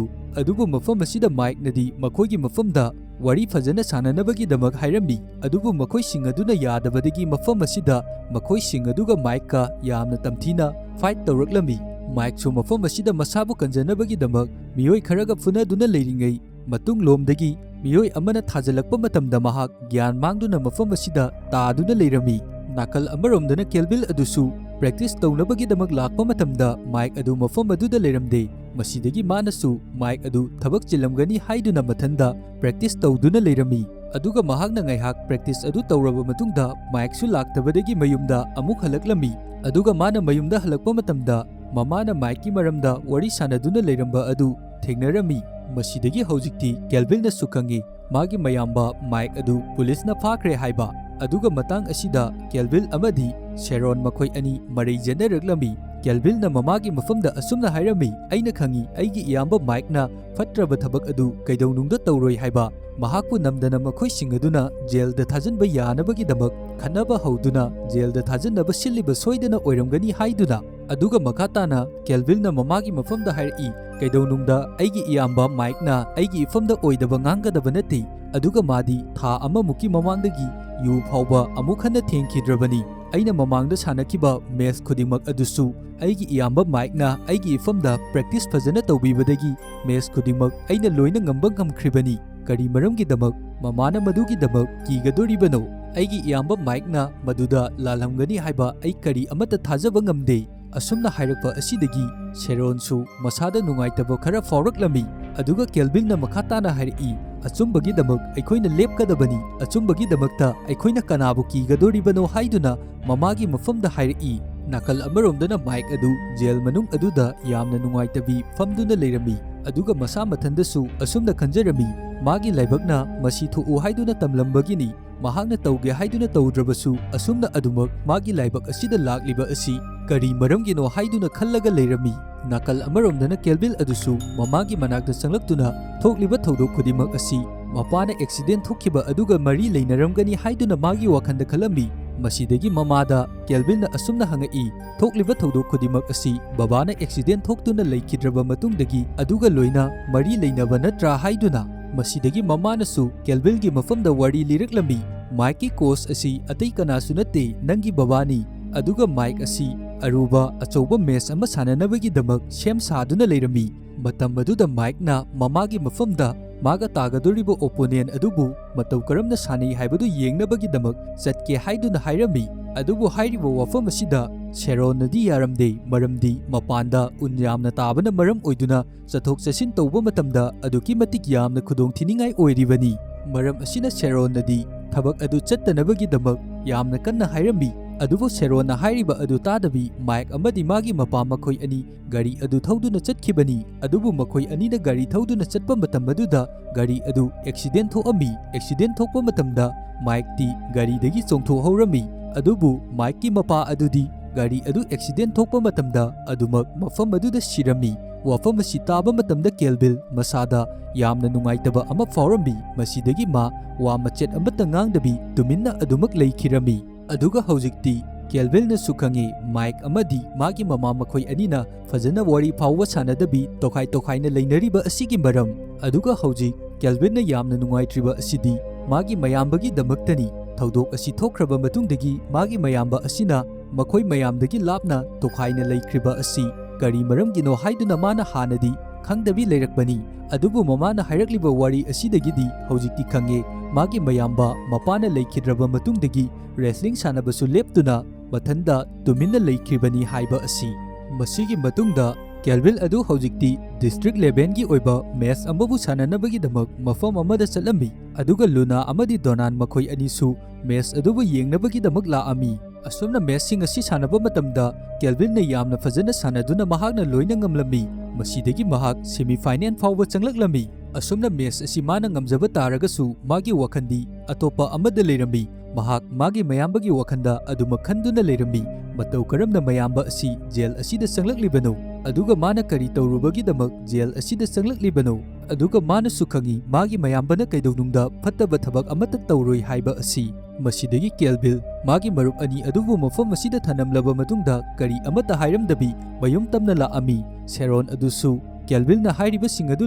adubu mafam asida Mike nadi makhoigi mafamda wari fajana sananabagi damak hairami adubu makhoi sing aduna yadabadagi mafam asida makhoi sing aduga Mike ka yamna tamthina fight tawraklami Mike su mafam asida masabu kanjanabagi damak miyoi kharaga funaduna leiringai matung lomdagi miyoi amana thajalakpa matamda mahak gyan mangduna mafam asida taaduna leirami nakal amaromdana Kelvin adusu practice tawnabagi damak lakpa matamda Mike adu mafam aduda leiramde masidagi manasu Mike adu thabak chilamgani haiduna mathanda practice tawduna leirami aduga mahakna ngaihak practice adu tawraba matungda Mike su laktabadagi mayumda amuk halaklami aduga mana mayumda halakpa matamda mamana Mike ki maramda wari sanaduna leiramba adu thengnarami masidagi haujikti Kelvin na sukhangi magi mayamba Mike adu police na phakre haiba aduga matang asida Kelvin amadi Sharon makhoi ani marai janaraklami Kelvin na mamagi mafamda asumna hairami aina khangi aigi iyamba Mike na fatraba thabak adu kaidaunungda tawroi haiba mahakpu namdana makhoi singaduna jail da thajanba yanabagi damak khanaba hauduna jail da thajanaba silliba soidana oiramgani haiduna aduga makhatana Kelvin na mamagi mafamda hairi kaidaunungda aigi iyamba Mike na aigi ifamda oidaba ngangadaba nati aduga madi tha ama muki mamangdagi yu phawba amuk hana thengkidrabani aina mamangda sanakiba match khudingmak adusu aigi iyamba Mike na aigi ifamda practice fajana tawbibadagi match khudingmak aina loina ngamba ngamkhribani kari maramgi damak mamana madugi damak kigadoribano aigi iyamba Mike na maduda lalhamgani haiba ai kari amata thajaba ngamde asumna hairakpa asidagi Sharon su masada nungaitaba khara fawraklami aduga Kelvin na makhatana hairi achumbagi damak aikoina lepkadabani achumbagi damakta aikoina kanabu kigadoribano haiduna mamagi mafamda hairi nakal amaromdana Mike adu jail manung aduda yamna nungaitabi famduna leirami aduga masa mathandasu asumna khanjarami magi laibakna masi thu haiduna tamlambagini mahakna tawge haiduna tawdrabasu asumna adumak magi laibak asida lakliba asi kari maramgino haiduna khallaga leirami nakal amaromdana Kelvin adusu mamagi manakta sanglaktuna thokliba thodok khudimak asi mapana accident thokhiba aduga mari leinaramgani haiduna magi wakhanda khalami ꯃꯁꯤꯗꯒꯤ ꯃꯃꯥꯗ ꯀꯦꯜꯚꯤꯟꯅ ꯑꯁꯨꯝꯅ ꯍꯪꯉꯛꯏ, ꯊꯣꯛꯂꯤꯕ ꯊꯧꯗꯣꯛ ꯈꯨꯗꯤꯡꯃꯛ ꯑꯁꯤ ꯕꯕꯥꯅ accident ꯊꯣꯛꯇꯨꯅ ꯂꯩꯈꯤꯗ꯭ꯔꯕ ꯃꯇꯨꯡꯗꯒꯤ ꯑꯗꯨꯒ ꯂꯣꯏꯅ ꯃꯔꯤ ꯂꯩꯅꯕ ꯅꯠꯇ꯭ꯔꯥ ꯍꯥꯏꯗꯨꯅ꯫ ꯃꯁꯤꯗꯒꯤ ꯃꯃꯥꯅꯁꯨ ꯀꯦꯜꯚꯤꯟꯒꯤ ꯃꯐꯝꯗ ꯋꯥꯔꯤ ꯂꯤꯔꯛꯂꯝꯃꯤ, ꯃꯥꯏꯛꯀꯤ ꯀꯣꯆ ꯑꯁꯤ ꯑꯇꯩ ꯀꯅꯥꯁꯨ ꯅꯠꯇꯦ ꯅꯪꯒꯤ ꯕꯕꯥꯅꯤ, ꯑꯗꯨꯒ ꯃꯥꯏꯛ ꯑꯁꯤ ꯑꯔꯨꯕ ꯑꯆꯧꯕ ꯃꯦꯆ ꯑꯃ ꯁꯥꯟꯅꯅꯕꯒꯤꯗꯃꯛ ꯁꯦꯝ ꯁꯥꯗꯨꯅ ꯂꯩꯔꯝꯃꯤ꯫ ꯃꯇꯝ ꯑꯗꯨꯗ ꯃꯥꯏꯛꯅ ꯃꯃꯥꯒꯤ ꯃꯐꯝꯗ ꯃꯥꯒ ꯇꯥꯒꯗꯧꯔꯤꯕ ꯑꯣꯄꯣꯅꯦꯟ ꯑꯗꯨꯕꯨ ꯃꯇꯧ ꯀꯔꯝꯅ ꯁꯥꯟꯅꯩ ꯍꯥꯏꯕꯗꯨ ꯌꯦꯡꯅꯕꯒꯤꯗꯃꯛ ꯆꯠꯀꯦ ꯍꯥꯏꯗꯨꯅ ꯍꯥꯏꯔꯝꯃꯤ꯫ ꯑꯗꯨꯕꯨ ꯍꯥꯏꯔꯤꯕ ꯋꯥꯐꯝ ꯑꯁꯤꯗ ꯁꯦꯔꯣꯟꯅꯗꯤ ꯌꯥꯔꯝꯗꯦ, ꯃꯔꯝꯗꯤ ꯃꯄꯥꯟꯗ ꯎꯟ ꯌꯥꯝꯅ ꯇꯥꯕꯅ ꯃꯔꯝ ꯑꯣꯏꯗꯨꯅ ꯆꯠꯊꯣꯛ ꯆꯠꯁꯤꯟ ꯇꯧꯕ ꯃꯇꯝꯗ ꯑꯗꯨꯛꯀꯤ ꯃꯇꯤꯛ ꯌꯥꯝꯅ ꯈꯨꯗꯣꯡꯊꯤꯅꯤꯡꯉꯥꯏ ꯑꯣꯏꯔꯤꯕꯅꯤ꯫ ꯃꯔꯝ ꯑꯁꯤꯅ ꯁꯦꯔꯣꯟꯅꯗꯤ ꯊꯕꯛ ꯑꯗꯨ ꯆꯠꯇꯅꯕꯒꯤꯗꯃꯛ ꯌꯥꯝꯅ ꯀꯟꯅ ꯍꯥꯏꯔꯝꯃꯤ꯫ ꯑꯗꯨꯕꯨ ꯁꯦꯔꯣꯟꯅ ꯍꯥꯏꯔꯤꯕ ꯑꯗꯨ ꯇꯥꯗꯕꯤ ꯃꯥꯏꯛ ꯑꯃꯗꯤ ꯃꯥꯒꯤ ꯃꯄꯥ ꯃꯈꯣꯏ ꯑꯅꯤ ꯒꯥꯔꯤ ꯑꯗꯨ ꯊꯧꯗꯨꯅ ꯆꯠꯈꯤꯕꯅꯤ꯫ ꯑꯗꯨꯕꯨ ꯃꯈꯣꯏ ꯑꯅꯤꯅ ꯒꯥꯔꯤ ꯊꯧꯗꯨꯅ ꯆꯠꯄ ꯃꯇꯝ ꯑꯗꯨꯗ ꯒꯥꯔꯤ ꯑꯗꯨ ꯑꯦꯛꯁꯤꯗꯦꯟ ꯊꯣꯛꯑꯝꯃꯤ꯫ ꯑꯦꯛꯁꯤꯗꯦꯟ ꯊꯣꯛꯄ ꯃꯇꯝꯗ ꯃꯥꯏꯛꯇꯤ ꯒꯥꯔꯤꯗꯒꯤ ꯆꯣꯡꯊꯣꯛꯍꯧꯔꯝꯃꯤ꯫ ꯑꯗꯨꯕꯨ ꯃꯥꯏꯛꯀꯤ ꯃꯄꯥ ꯑꯗꯨꯗꯤ ꯒꯥꯔꯤ ꯑꯗꯨ ꯑꯦꯛꯁꯤꯗꯦꯟ ꯊꯣꯛꯄ ꯃꯇꯝꯗ ꯑꯗꯨꯃꯛ ꯃꯐꯝ ꯑꯗꯨꯗ ꯁꯤꯔꯝꯃꯤ꯫ ꯋꯥꯐꯝ ꯑꯁꯤ ꯇꯥꯕ ꯃꯇꯝꯗ ꯀꯦꯜꯚꯤꯟ ꯃꯁꯥꯗ ꯌꯥꯝꯅ ꯅꯨꯡꯉꯥꯏꯇꯕ ꯑꯃ ꯐꯥꯎꯔꯝꯃꯤ꯫ ꯃꯁꯤꯗꯒꯤ ꯃꯥ ꯋꯥ ꯃꯆꯦꯠ ꯑꯃꯠꯇ ꯉꯥꯡꯗꯕꯤ ꯇꯨꯃꯤꯟꯅ ꯑꯗꯨꯃꯛ ꯂꯩꯈꯤꯔꯝꯃꯤ꯫ ꯑꯗꯨꯒ ꯍꯧꯖꯤꯛꯇꯤ ꯀꯦꯜꯚꯤꯟꯅꯁꯨ ꯈꯪꯉꯤ ꯃꯥꯏꯛ ꯑꯃꯗꯤ ꯃꯥꯒꯤ ꯃꯃꯥ ꯃꯈꯣꯏ ꯑꯅꯤꯅ ꯐꯖꯅ ꯋꯥꯔꯤ ꯐꯥꯎꯕ ꯁꯥꯟꯅꯗꯕꯤ ꯇꯣꯈꯥꯏ ꯇꯣꯈꯥꯏꯅ ꯂꯩꯅꯔꯤꯕ ꯑꯁꯤꯒꯤ ꯃꯔꯝ꯫ ꯑꯗꯨꯒ ꯍꯧꯖꯤꯛ ꯀꯦꯜꯚꯤꯟꯅ ꯌꯥꯝꯅ ꯅꯨꯡꯉꯥꯏꯇ꯭ꯔꯤꯕ ꯑꯁꯤꯗꯤ ꯃꯥꯒꯤ ꯃꯌꯥꯝꯕꯒꯤꯗꯃꯛꯇꯅꯤ꯫ ꯊꯧꯗꯣꯛ ꯑꯁꯤ ꯊꯣꯛꯈ꯭ꯔꯕ ꯃꯇꯨꯡꯗꯒꯤ ꯃꯥꯒꯤ ꯃꯌꯥꯝꯕ ꯑꯁꯤꯅ ꯃꯈꯣꯏ ꯃꯌꯥꯝꯗꯒꯤ ലാꯞꯅ ꯇꯣꯈꯥꯏꯅ ꯂꯩꯈ꯭ꯔꯤꯕ ꯑꯁꯤ ꯀꯔꯤ ꯃꯔꯝꯒꯤꯅꯣ ꯍꯥꯏꯗꯨꯅ ꯃꯥꯅ ꯍꯥꯟꯅꯗꯤ ꯈꯪꯗꯕꯤ ꯂꯩꯔꯛꯄꯅꯤ꯫ ꯑꯗꯨꯕꯨ ꯃꯃꯥꯅ ꯍꯥꯏꯔꯛꯂꯤꯕ ꯋꯥꯔꯤ ꯑꯁꯤꯗꯒꯤꯗꯤ ꯍꯧꯖꯤꯛꯇꯤ ꯈꯪꯉꯦ, ꯃꯥꯒꯤ ꯃꯌꯥꯝꯕ ꯃꯄꯥꯅ ꯂꯩꯈꯤꯗ꯭ꯔꯕ ꯃꯇꯨꯡꯗꯒꯤ ꯔꯦꯁꯂꯤꯡ ꯁꯥꯟꯅꯕꯁꯨ ꯂꯦꯞꯇꯨꯅ ꯃꯊꯟꯗ ꯇꯨꯃꯤꯟꯅ ꯂꯩꯈꯤꯕꯅꯤ ꯍꯥꯏꯕ ꯑꯁꯤ꯫ ꯃꯁꯤꯒꯤ ꯃꯇꯨꯡꯗ ꯀꯦꯜꯚꯤꯟ ꯑꯗꯨ ꯍꯧꯖꯤꯛꯇꯤ ꯗꯤꯁꯇ꯭ꯔꯤꯛ ꯂꯦꯚꯦꯜꯒꯤ ꯑꯣꯏꯕ ꯃꯦꯆ ꯑꯃꯕꯨ ꯁꯥꯟꯅꯅꯕꯒꯤꯗꯃꯛ ꯃꯐꯝ ꯑꯃꯗ ꯆꯠꯂꯝꯃꯤ꯫ ꯑꯗꯨꯒ ꯂꯨꯅꯥ ꯑꯃꯗꯤ ꯗꯣꯅꯥꯟ ꯃꯈꯣꯏ ꯑꯅꯤꯁꯨ ꯃꯦꯆ ꯑꯗꯨꯕꯨ ꯌꯦꯡꯅꯕꯒꯤꯗꯃꯛ ꯂꯥꯛꯑꯝꯃꯤ꯫ ꯑꯁꯨꯝꯅ ꯃꯦꯆꯁꯤꯡ ꯑꯁꯤ ꯁꯥꯟꯅꯕ ꯃꯇꯝꯗ ꯀꯦꯜꯚꯤꯟꯅ ꯌꯥꯝꯅ ꯐꯖꯅ ꯁꯥꯟꯅꯗꯨꯅ ꯃꯍꯥꯛꯅ ꯂꯣꯏꯅ ꯉꯝꯂꯝꯃꯤ꯫ ꯃꯁꯤꯗꯒꯤ ꯃꯍꯥꯛ ꯁꯦꯃꯤꯐꯥꯏꯅꯦꯜ ꯐꯥꯎꯕ ꯆꯪꯂꯛꯂꯝꯃꯤ꯫ ꯑꯁꯨꯝꯅ ꯃꯦꯆ ꯑꯁꯤ ꯃꯥꯅ ꯉꯝꯖꯕ ꯇꯥꯔꯒꯁꯨ ꯃꯥꯒꯤ ꯋꯥꯈꯜꯗꯤ ꯑꯇꯣꯞꯄ ꯑꯃꯗ ꯂꯩꯔꯝꯃꯤ꯫ ꯃꯍꯥꯛ ꯃꯥꯒꯤ ꯃꯌꯥꯝꯕꯒꯤ ꯋꯥꯈꯜꯗ ꯑꯗꯨꯃꯛ ꯈꯟꯗꯨꯅ ꯂꯩꯔꯝꯃꯤ, ꯃꯇꯧ ꯀꯔꯝꯅ ꯃꯌꯥꯝꯕ ꯑꯁꯤ ꯖꯦꯜ ꯑꯁꯤꯗ ꯆꯪꯂꯛꯂꯤꯕꯅꯣ, ꯑꯗꯨꯒ ꯃꯥꯅ ꯀꯔꯤ ꯇꯧꯔꯨꯕꯒꯤꯗꯃꯛ ꯖꯦꯜ ꯑꯁꯤꯗ ꯆꯪꯂꯛꯂꯤꯕꯅꯣ, ꯑꯗꯨꯒ ꯃꯥꯅꯁꯨ ꯈꯪꯉꯤ ꯃꯥꯒꯤ ꯃꯌꯥꯝꯕꯅ ꯀꯩꯗꯧꯅꯨꯡꯗ ꯐꯠꯇꯕ ꯊꯕꯛ ꯑꯃꯠꯇ ꯇꯧꯔꯣꯏ ꯍꯥꯏꯕ ꯑꯁꯤ꯫ ꯃꯁꯤꯗꯒꯤ ꯀꯦꯜꯚꯤꯟ ꯃꯥꯒꯤ ꯃꯔꯨꯞ ꯑꯅꯤ ꯑꯗꯨꯕꯨ ꯃꯐꯝ ꯑꯁꯤꯗ ꯊꯅꯝꯂꯕ ꯃꯇꯨꯡꯗ ꯀꯔꯤ ꯑꯃꯠꯇ ꯍꯥꯏꯔꯝꯗꯕꯤ ꯃꯌꯨꯝ ꯇꯝꯅ ꯂꯥꯛꯑꯝꯃꯤ꯫ ꯁꯦꯔꯣꯟ ꯑꯗꯨꯁꯨ ꯀꯦꯜꯚꯤꯟꯅ ꯍꯥꯏꯔꯤꯕꯁꯤꯡ ꯑꯗꯨ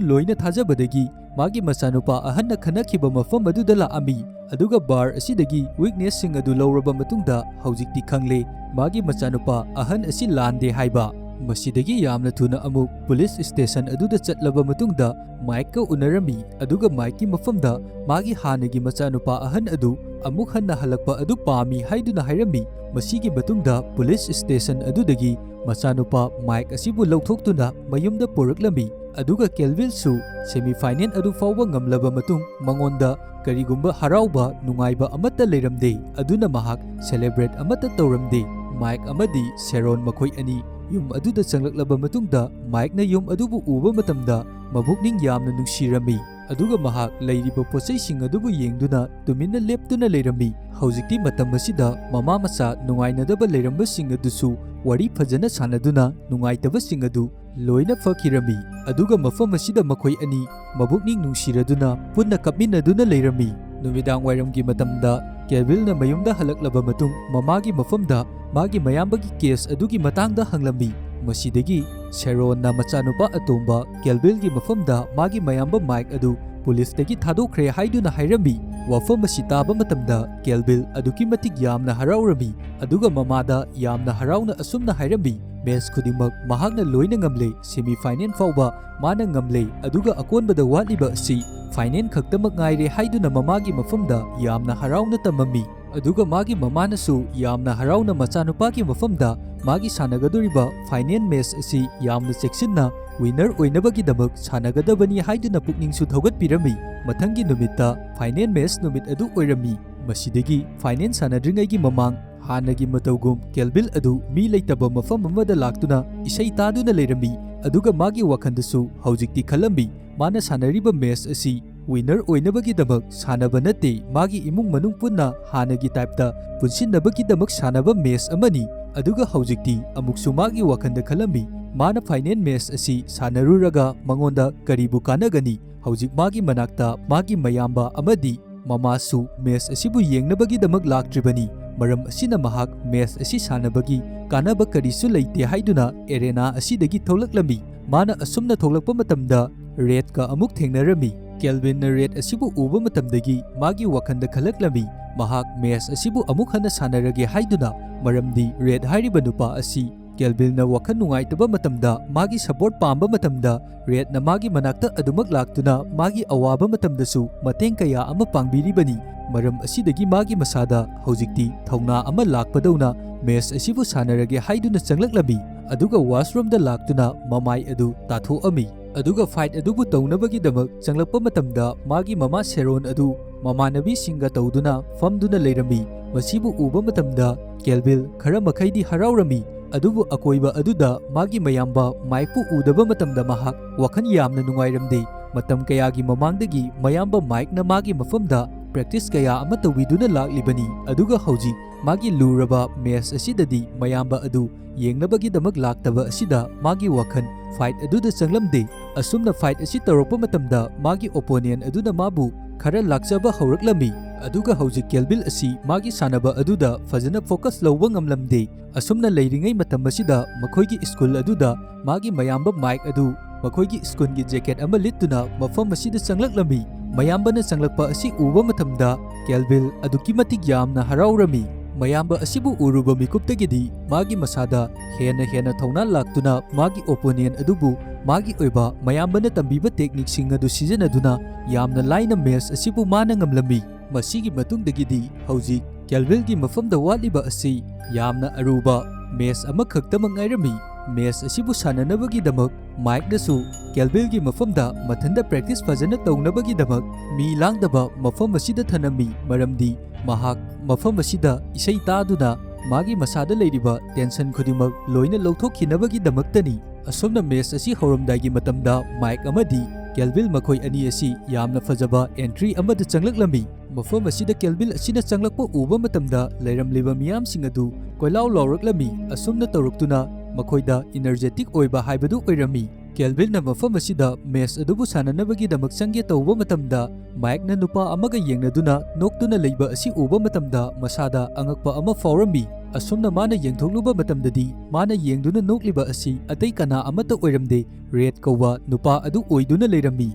ꯂꯣꯏꯅ ꯊꯥꯖꯕꯗꯒꯤ ꯃꯥꯒꯤ ꯃꯆꯥꯅꯨꯄꯥ ꯑꯍꯟꯅ ꯈꯟꯅꯈꯤꯕ ꯃꯐꯝ ꯑꯗꯨꯗ ꯂꯥꯛꯑꯝꯃꯤ꯫ ꯑꯗꯨꯒ ꯕꯥꯔ ꯑꯁꯤꯗꯒꯤ ꯋꯤꯛꯅꯦꯁꯁꯤꯡ ꯑꯗꯨ ꯂꯧꯔꯕ ꯃꯇꯨꯡꯗ ꯍꯧꯖꯤꯛꯇꯤ ꯈꯪꯂꯦ ꯃꯥꯒꯤ ꯃꯆꯥꯅꯨꯄꯥ ꯑꯍꯟ ꯑꯁꯤ ꯂꯥꯟꯗꯦ ꯍꯥꯏꯕ꯫ ꯃꯁꯤꯗꯒꯤ ꯌꯥꯝꯅ ꯊꯨꯅ ꯑꯃꯨꯛ ꯄꯨꯂꯤꯁ ꯁ꯭ꯇꯦꯁꯟ ꯑꯗꯨꯗ ꯆꯠꯂꯕ ꯃꯇꯨꯡꯗ ꯃꯥꯏꯛꯀ ꯎꯅꯔꯝꯃꯤ꯫ ꯑꯗꯨꯒ ꯃꯥꯏꯛꯀꯤ ꯃꯐꯝꯗ ꯃꯥꯒꯤ ꯍꯥꯟꯅꯒꯤ ꯃꯆꯥꯅꯨꯄꯥ ꯑꯍꯟ ꯑꯗꯨ ꯑꯃꯨꯛ ꯍꯟꯅ ꯍꯜꯂꯛꯄ ꯑꯗꯨ ꯄꯥꯝꯃꯤ ꯍꯥꯏꯗꯨꯅ ꯍꯥꯏꯔꯝꯃꯤ꯫ ꯃꯁꯤꯒꯤ ꯃꯇꯨꯡꯗ ꯄꯨꯂꯤꯁ ꯁ꯭ꯇꯦꯁꯟ ꯑꯗꯨꯗꯒꯤ ꯃꯆꯥꯅꯨꯄꯥ ꯃꯥꯏꯛ ꯑꯁꯤꯕꯨ ꯂꯧꯊꯣꯛꯇꯨꯅ ꯃꯌꯨꯝꯗ ꯄꯨꯔꯛꯂꯝꯃꯤ꯫ ꯑꯗꯨꯒ ꯀꯦꯜꯚꯤꯟꯁꯨ ꯁꯦꯃꯤꯐꯥꯏꯅꯦꯜ ꯑꯗꯨ ꯐꯥꯎꯕ ꯉꯝꯂꯕ ꯃꯇꯨꯡ ꯃꯉꯣꯟꯗ ꯀꯔꯤꯒꯨꯝꯕ ꯍꯔꯥꯎꯕ ꯅꯨꯡꯉꯥꯏꯕ ꯑꯃꯠꯇ ꯂꯩꯔꯝꯗꯦ, ꯑꯗꯨꯅ ꯃꯍꯥꯛ ꯁꯦꯂꯦꯕ꯭ꯔꯦꯠ ꯑꯃꯠꯇ ꯇꯧꯔꯝꯗꯦ꯫ ꯃꯥꯏꯛ ꯑꯃꯗꯤ ꯁꯦꯔꯣꯟ ꯃꯈꯣꯏ ꯑꯅꯤ ꯌꯨꯝ ꯑꯗꯨꯗ ꯆꯪꯂꯛꯂꯕ ꯃꯇꯨꯡꯗ ꯃꯥꯏꯛꯅ ꯌꯨꯝ ꯑꯗꯨꯕꯨ ꯎꯕ ꯃꯇꯝꯗ ꯃꯕꯨꯛꯅꯤꯡ ꯌꯥꯝꯅ ꯅꯨꯡꯁꯤꯔꯝꯃꯤ꯫ ꯑꯗꯨꯒ ꯃꯍꯥꯛ ꯂꯩꯔꯤꯕ ꯄꯣꯠꯆꯩꯁꯤꯡ ꯑꯗꯨꯕꯨ ꯌꯦꯡꯗꯨꯅ ꯇꯨꯃꯤꯟꯅ ꯂꯦꯞꯇꯨꯅ ꯂꯩꯔꯝꯃꯤ꯫ ꯍꯧꯖꯤꯛꯇꯤ ꯃꯇꯝ ꯑꯁꯤꯗ ꯃꯃꯥ ꯃꯆꯥ ꯅꯨꯡꯉꯥꯏꯅꯗꯕ ꯂꯩꯔꯝꯕꯁꯤꯡ ꯑꯗꯨꯁꯨ ꯋꯥꯔꯤ ꯐꯖꯅ ꯁꯥꯟꯅꯗꯨꯅ ꯅꯨꯡꯉꯥꯏꯇꯕꯁꯤꯡ ꯑꯗꯨ ꯂꯣꯏꯅ ꯐꯈꯤꯔꯝꯃꯤ꯫ ꯑꯗꯨꯒ ꯃꯐꯝ ꯑꯁꯤꯗ ꯃꯈꯣꯏ ꯑꯅꯤ ꯃꯕꯨꯛꯅꯤꯡ ꯅꯨꯡꯁꯤꯔꯗꯨꯅ ꯄꯨꯟꯅ ꯀꯞꯃꯤꯟꯅꯗꯨꯅ ꯂꯩꯔꯝꯃꯤ꯫ ꯅꯨꯃꯤꯗꯥꯡ ꯋꯥꯏꯔꯝꯒꯤ ꯃꯇꯝꯗ ꯀꯦꯜꯚꯤꯟꯅ ꯃꯌꯨꯝꯗ ꯍꯜꯂꯛꯂꯕ ꯃꯇꯨꯡ ꯃꯃꯥꯒꯤ ꯃꯐꯝꯗ ꯃꯥꯒꯤ ꯃꯌꯥꯝꯕꯒꯤ ꯀꯦꯁ ꯑꯗꯨꯒꯤ ꯃꯇꯥꯡꯗ ꯍꯪꯂꯝꯃꯤ꯫ ꯃꯁꯤꯗꯒꯤ ꯁꯦꯔꯣꯟꯅ ꯃꯆꯥꯅꯨꯄꯥ ꯑꯇꯣꯝꯕ ꯀꯦꯜꯚꯤꯟꯒꯤ ꯃꯐꯝꯗ ꯃꯥꯒꯤ ꯃꯌꯥꯝꯕ ꯃꯥꯏꯛ ꯑꯗꯨ ꯄꯨꯂꯤꯁꯇꯒꯤ ꯊꯥꯗꯣꯛꯈ꯭ꯔꯦ ꯍꯥꯏꯗꯨꯅ ꯍꯥꯏꯔꯝꯃꯤ꯫ ꯋꯥꯐꯝ ꯑꯁꯤ ꯇꯥꯕ ꯃꯇꯝꯗ ꯀꯦꯜꯚꯤꯟ ꯑꯗꯨꯛꯀꯤ ꯃꯇꯤꯛ ꯌꯥꯝꯅ ꯍꯔꯥꯎꯔꯝꯃꯤ꯫ ꯑꯗꯨꯒ ꯃꯃꯥꯗ ꯌꯥꯝꯅ ꯍꯔꯥꯎꯅ ꯑꯁꯨꯝꯅ ꯍꯥꯏꯔꯝꯃꯤ, ꯃꯦꯆ ꯈꯨꯗꯤꯡꯃꯛ ꯃꯍꯥꯛꯅ ꯂꯣꯏꯅ ꯉꯝꯂꯦ, ꯁꯦꯃꯤꯐꯥꯏꯅꯦꯜ ꯐꯥꯎꯕ ꯃꯥꯅ ꯉꯝꯂꯦ, ꯑꯗꯨꯒ ꯑꯀꯣꯟꯕꯗ ꯋꯥꯠꯂꯤꯕ ꯑꯁꯤ ꯐꯥꯏꯅꯦꯜ ꯈꯛꯇꯃꯛ ꯉꯥꯏꯔꯦ ꯍꯥꯏꯗꯨꯅ ꯃꯃꯥꯒꯤ ꯃꯐꯝꯗ ꯌꯥꯝꯅ ꯍꯔꯥꯎꯅ ꯇꯝꯃꯝꯃꯤ꯫ ꯑꯗꯨꯒ ꯃꯥꯒꯤ ꯃꯃꯥꯅꯁꯨ ꯌꯥꯝꯅ ꯍꯔꯥꯎꯅ ꯃꯆꯥꯅꯨꯄꯥꯒꯤ ꯃꯐꯝꯗ ꯃꯥꯒꯤ ꯁꯥꯟꯅꯒꯗꯧꯔꯤꯕ ꯐꯥꯏꯅꯦꯜ ꯃꯦꯆ ꯑꯁꯤ ꯌꯥꯝꯅ ꯆꯦꯛꯁꯤꯟꯅ ꯋꯤꯟꯅꯔ ꯑꯣꯏꯅꯕꯒꯤꯗꯃꯛ ꯁꯥꯟꯅꯒꯗꯕꯅꯤ ꯍꯥꯏꯗꯨꯅ ꯄꯨꯛꯅꯤꯡꯁꯨ ꯊꯧꯒꯠꯄꯤꯔꯝꯃꯤ꯫ ꯃꯊꯪꯒꯤ ꯅꯨꯃꯤꯠꯇ ꯐꯥꯏꯅꯦꯜ ꯃꯦꯆ ꯅꯨꯃꯤꯠ ꯑꯗꯨ ꯑꯣꯏꯔꯝꯃꯤ꯫ ꯃꯁꯤꯗꯒꯤ ꯐꯥꯏꯅꯦꯜ ꯁꯥꯟꯅꯗ꯭ꯔꯤꯉꯩꯒꯤ ꯃꯃꯥꯡ ꯍꯥꯟꯅꯒꯤ ꯃꯇꯧꯒꯨꯝ ꯀꯦꯜꯚꯤꯟ ꯑꯗꯨ ꯃꯤ ꯂꯩꯇꯕ ꯃꯐꯝ ꯑꯃꯗ ꯂꯥꯛꯇꯨꯅ ꯏꯁꯩ ꯇꯥꯗꯨꯅ ꯂꯩꯔꯝꯃꯤ꯫ ꯑꯗꯨꯒ ꯃꯥꯒꯤ ꯋꯥꯈꯜꯗꯁꯨ ꯍꯧꯖꯤꯛꯇꯤ ꯈꯜꯂꯝꯃꯤ, ꯃꯥꯅ ꯁꯥꯟꯅꯔꯤꯕ ꯃꯦꯆ ꯑꯁꯤ ꯋꯤꯟꯅꯔ ꯑꯣꯏꯅꯕꯒꯤꯗꯃꯛ ꯁꯥꯟꯅꯕ ꯅꯠꯇꯦ, ꯃꯥꯒꯤ ꯏꯃꯨꯡ ꯃꯅꯨꯡ ꯄꯨꯟꯅ ꯍꯥꯟꯅꯒꯤ ꯇꯥꯏꯞꯇ ꯄꯨꯟꯁꯤꯟꯅꯕꯒꯤꯗꯃꯛ ꯁꯥꯟꯅꯕ ꯃꯦꯆ ꯑꯃꯅꯤ꯫ ꯑꯗꯨꯒ ꯍꯧꯖꯤꯛꯇꯤ ꯑꯃꯨꯛꯁꯨ ꯃꯥꯒꯤ ꯋꯥꯈꯜꯗ ꯈꯜꯂꯝꯃꯤ, ꯃꯥꯅ ꯐꯥꯏꯅꯦꯜ ꯃꯦꯆ ꯑꯁꯤ ꯁꯥꯟꯅꯔꯨꯔꯒ ꯃꯉꯣꯟꯗ ꯀꯔꯤꯕꯨ ꯀꯥꯟꯅꯒꯅꯤ? ꯍꯧꯖꯤꯛ ꯃꯥꯒꯤ ꯃꯅꯥꯛꯇ ꯃꯥꯒꯤ ꯃꯌꯥꯝꯕ ꯑꯃꯗꯤ mamasu match asibu yengnabagidamag laktribani. Maram asina mahak match asi sanabagi kanaba karisu leite haiduna arena asidagi tholaklami. Mana asumna tholakpa matamda red ka amuk thengnarami. Kelvin na red asibu uba matamdagi magi wakhanda khalaklami. Mahak match asibu amuk hana sanarage haiduna maramdi red hairiba nupa asi Kelvin na wakhan nungaitaba matamda magi support pamba matamda red na magi manakta adumak laktuna magi awaba matamdasu mateng kaya ama pangbiribani. Maram asidagi magi masada hojikti thauna ama lakpadawna match asibu sanarage haiduna changlaklami. Aduga washroom da laktuna mamai adu tathoami. Aduga fight adubu tawnabagidamak changlakpa matamda magi mama Sharon adu mamanabi singa tawduna famduna leirami. Masibu uba matamda Kelvin khara makhaidi haraurami. Adubu akoiba aduda magi mayamba Mike pu udaba matamda mahak wakhan yamna nungairamde. Matam kayagi mamangdagi mayamba Mike na magi mafamda practice kaya ama tawiduna laklibani. Aduga hauji magi luraba match asidadi mayamba adu yengnabagidamag laktaba asida magi wakhan fight aduda changlamde. Asumna fight asi tawrokpa matamda magi opponent aduna mabu khara laksaba hawraklami. Aduga hauji Kelvin asi magi sanaba aduda fajana focus lawba ngamlamde. Asumna leiringai matam asida makhoigi school aduda magi mayamba Mike adu makhoigi school gi jacket ama lituna mafam asida changlaklammi. Mayamba na changlakpa asi uba matamda Kelvin aduki matik yamna haraurami. Mayamba asibu uruba mikuptagidi magi masada hena thauna laktuna magi opponent adubu magi oiba mayamba na tambiba technique sing adu sijanaduna yamna laina match asibu mana ngamlammi. Masigi matungdagidi hauji Kelvin gi mafamda waliba asi yamna aruba match amakhakta mangairami. Match asibu sananabagidamak Mike dasu Kelvin gi mafamda mathanda practice fajana tawnabagidamak mi langdaba mafam asida thanami. Maramdi mahak mafam asida isai taduna magi masada leiriba tension khudimak loina lauthokhinabagidamaktani. Asomna match asi horamdagi matamda Mike amadi Kelvin makhoi ani asi yamna fajaba entry amada changlaklami. Mafam asida Kelvin asina changlakpa uba matamda leiramliba miyamsing adu koilaw lawraklami. Asumna tawruktuna makhoida energetic oiba haibadu oirami. Kelvin na mafam asida match adubu sananabagidamak changge tawba matamda Mike na nupa amaga yengnaduna noktuna leiba asi uba matamda masada angakpa ama faurami. Asumna mana yengthokluba matamdadi mana yengduna nokliba asi atay kana amata oiramde red kauba nupa adu oiduna leirami.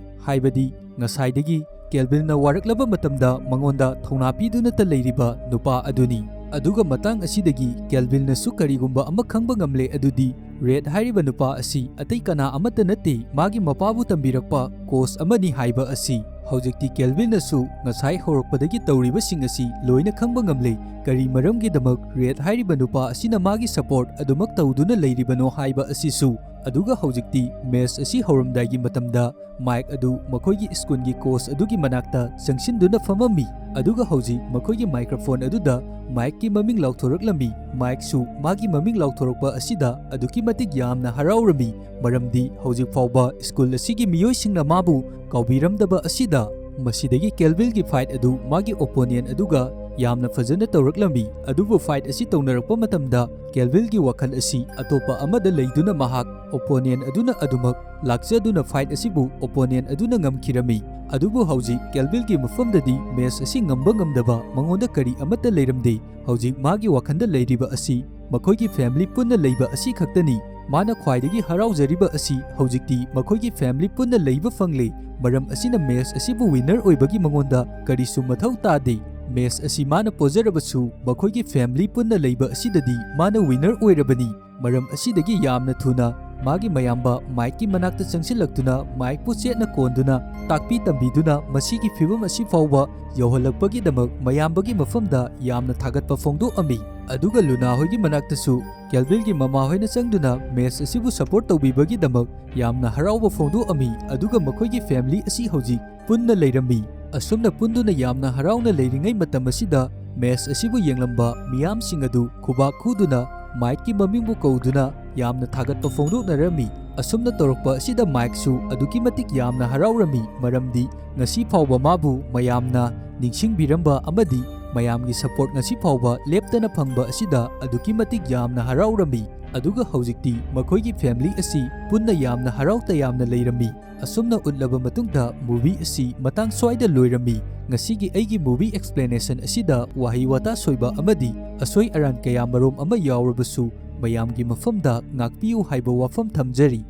Haibadi ngasaidagi Kelvin na waraklaba matamda mangonda thauna piduna ta leiriba nupa aduni. Aduga matang asidagi Kelvin na sukarigumba ama khangba ngamle adudi red hairiba nupa asi atay kana amata nate magi mapabu tambirakpa coach amani haiba asi. Hojikti Kelvin nasu ngasai horokpadagi tawriba sing asi loina khangba ngamle kari maramgidamak red hairiba nupa asina magi support adumak tawduna leiribano haiba asisu. Aduga hojikti match asi horamdagi matamda Mike adu makhoigi schoolgi coach adugi manakta changsinduna famami. Aduga hoji makhoigi microphone aduda Mike ki maming lauthoraklami. Mike su magi maming lauthorakpa asida aduki matik yamna haraurami. Maramdi hojik fawba school asigi miyoisingna mabu kaubiramdaba asida. Masidagi Kelvin gi fight adu magi opponent aduga yamna fajana tawraklami. Adubu fight asi tawnarakpa matamda Kelvin gi wakhal asi atopa amada leiduna mahak opponent aduna adumak lakjaduna fight asibu opponent aduna ngamkhirami. Adubu hauji Kelvin gi mafamdadi match asi ngamba ngamdaba mangonda kari amata leiramde. Hauji magi wakhanda leiriba asi makhoigi family punna leiba asi khaktani. Mana khwaidagi haraujariba asi haujikti makhoigi family punna leiba fangle. Maram asina match asibu winner oibagi mangonda karisu mathau tade. Match asi mana pozarabasu makhoigi family punna leiba asidadi mana winner oirabani. Maram asidagi yamna thuna magi mayamba Mike ki manakta changsilaktuna Mike pu chetna konduna takpi tambiduna masigi fibam asi fawba yauhalakpagidamak mayambagi mafamda yamna thagatpa fongdoami. Aduga luna hoigi manaktasu Kelvin gi mama hoina changduna match asibu support tawbibagidamak yamna harauba fongdoami. Aduga makhoigi family asi hojik punna leirami. Asumna punduna yamna harauna leiringai matam asida match asibu yenglamba miyamsing adu khubak khuduna Mike ki mamingbu kauduna yamna thagatpa fongdoknarami. Asumna tawrakpa asida Mike su aduki matik yamna haraurami. Maramdi ngasi fawba mabu mayamna ningsingbiramba amadi ꯃꯌꯥꯝꯒꯤ support ꯉꯁꯤ ꯐꯥꯎꯕ ꯂꯦꯞꯇꯅ ꯐꯪꯕ ꯑꯁꯤꯗ ꯑꯗꯨꯛꯀꯤ ꯃꯇꯤꯛ ꯌꯥꯝꯅ ꯍꯔꯥꯎꯔꯝꯃꯤ꯫ ꯑꯗꯨꯒ ꯍꯧꯖꯤꯛꯇꯤ ꯃꯈꯣꯏꯒꯤ ꯐꯦꯃꯤꯂꯤ ꯑꯁꯤ ꯄꯨꯟꯅ ꯌꯥꯝꯅ ꯍꯔꯥꯎ ꯇꯌꯥꯝꯅ ꯂꯩꯔꯝꯃꯤ꯫ ꯑꯁꯨꯝꯅ ꯎꯠꯂꯕ ꯃꯇꯨꯡꯗ ꯃꯨꯚꯤ ꯑꯁꯤ ꯃꯇꯥꯡ ꯁ꯭ꯋꯥꯏꯗ ꯂꯣꯏꯔꯝꯃꯤ꯫ ꯉꯁꯤꯒꯤ ꯑꯩꯒꯤ ꯃꯨꯚꯤ ꯑꯦꯛꯁꯄ꯭ꯂꯦꯅꯦꯁꯟ ꯑꯁꯤꯗ ꯋꯥꯍꯩ ꯋꯥꯇꯥ ꯁꯣꯏꯕ ꯑꯃꯗꯤ ꯑꯁꯣꯏ ꯑꯔꯥꯟ ꯀꯌꯥ ꯃꯔꯣꯝ ꯑꯃ ꯌꯥꯎꯔꯕꯁꯨ ꯃꯌꯥꯝꯒꯤ ꯃꯐꯝꯗ ꯉꯥꯛꯄꯤꯌꯨ ꯍꯥꯏꯕ ꯋꯥꯐꯝ ꯊꯝꯖꯔꯤ꯫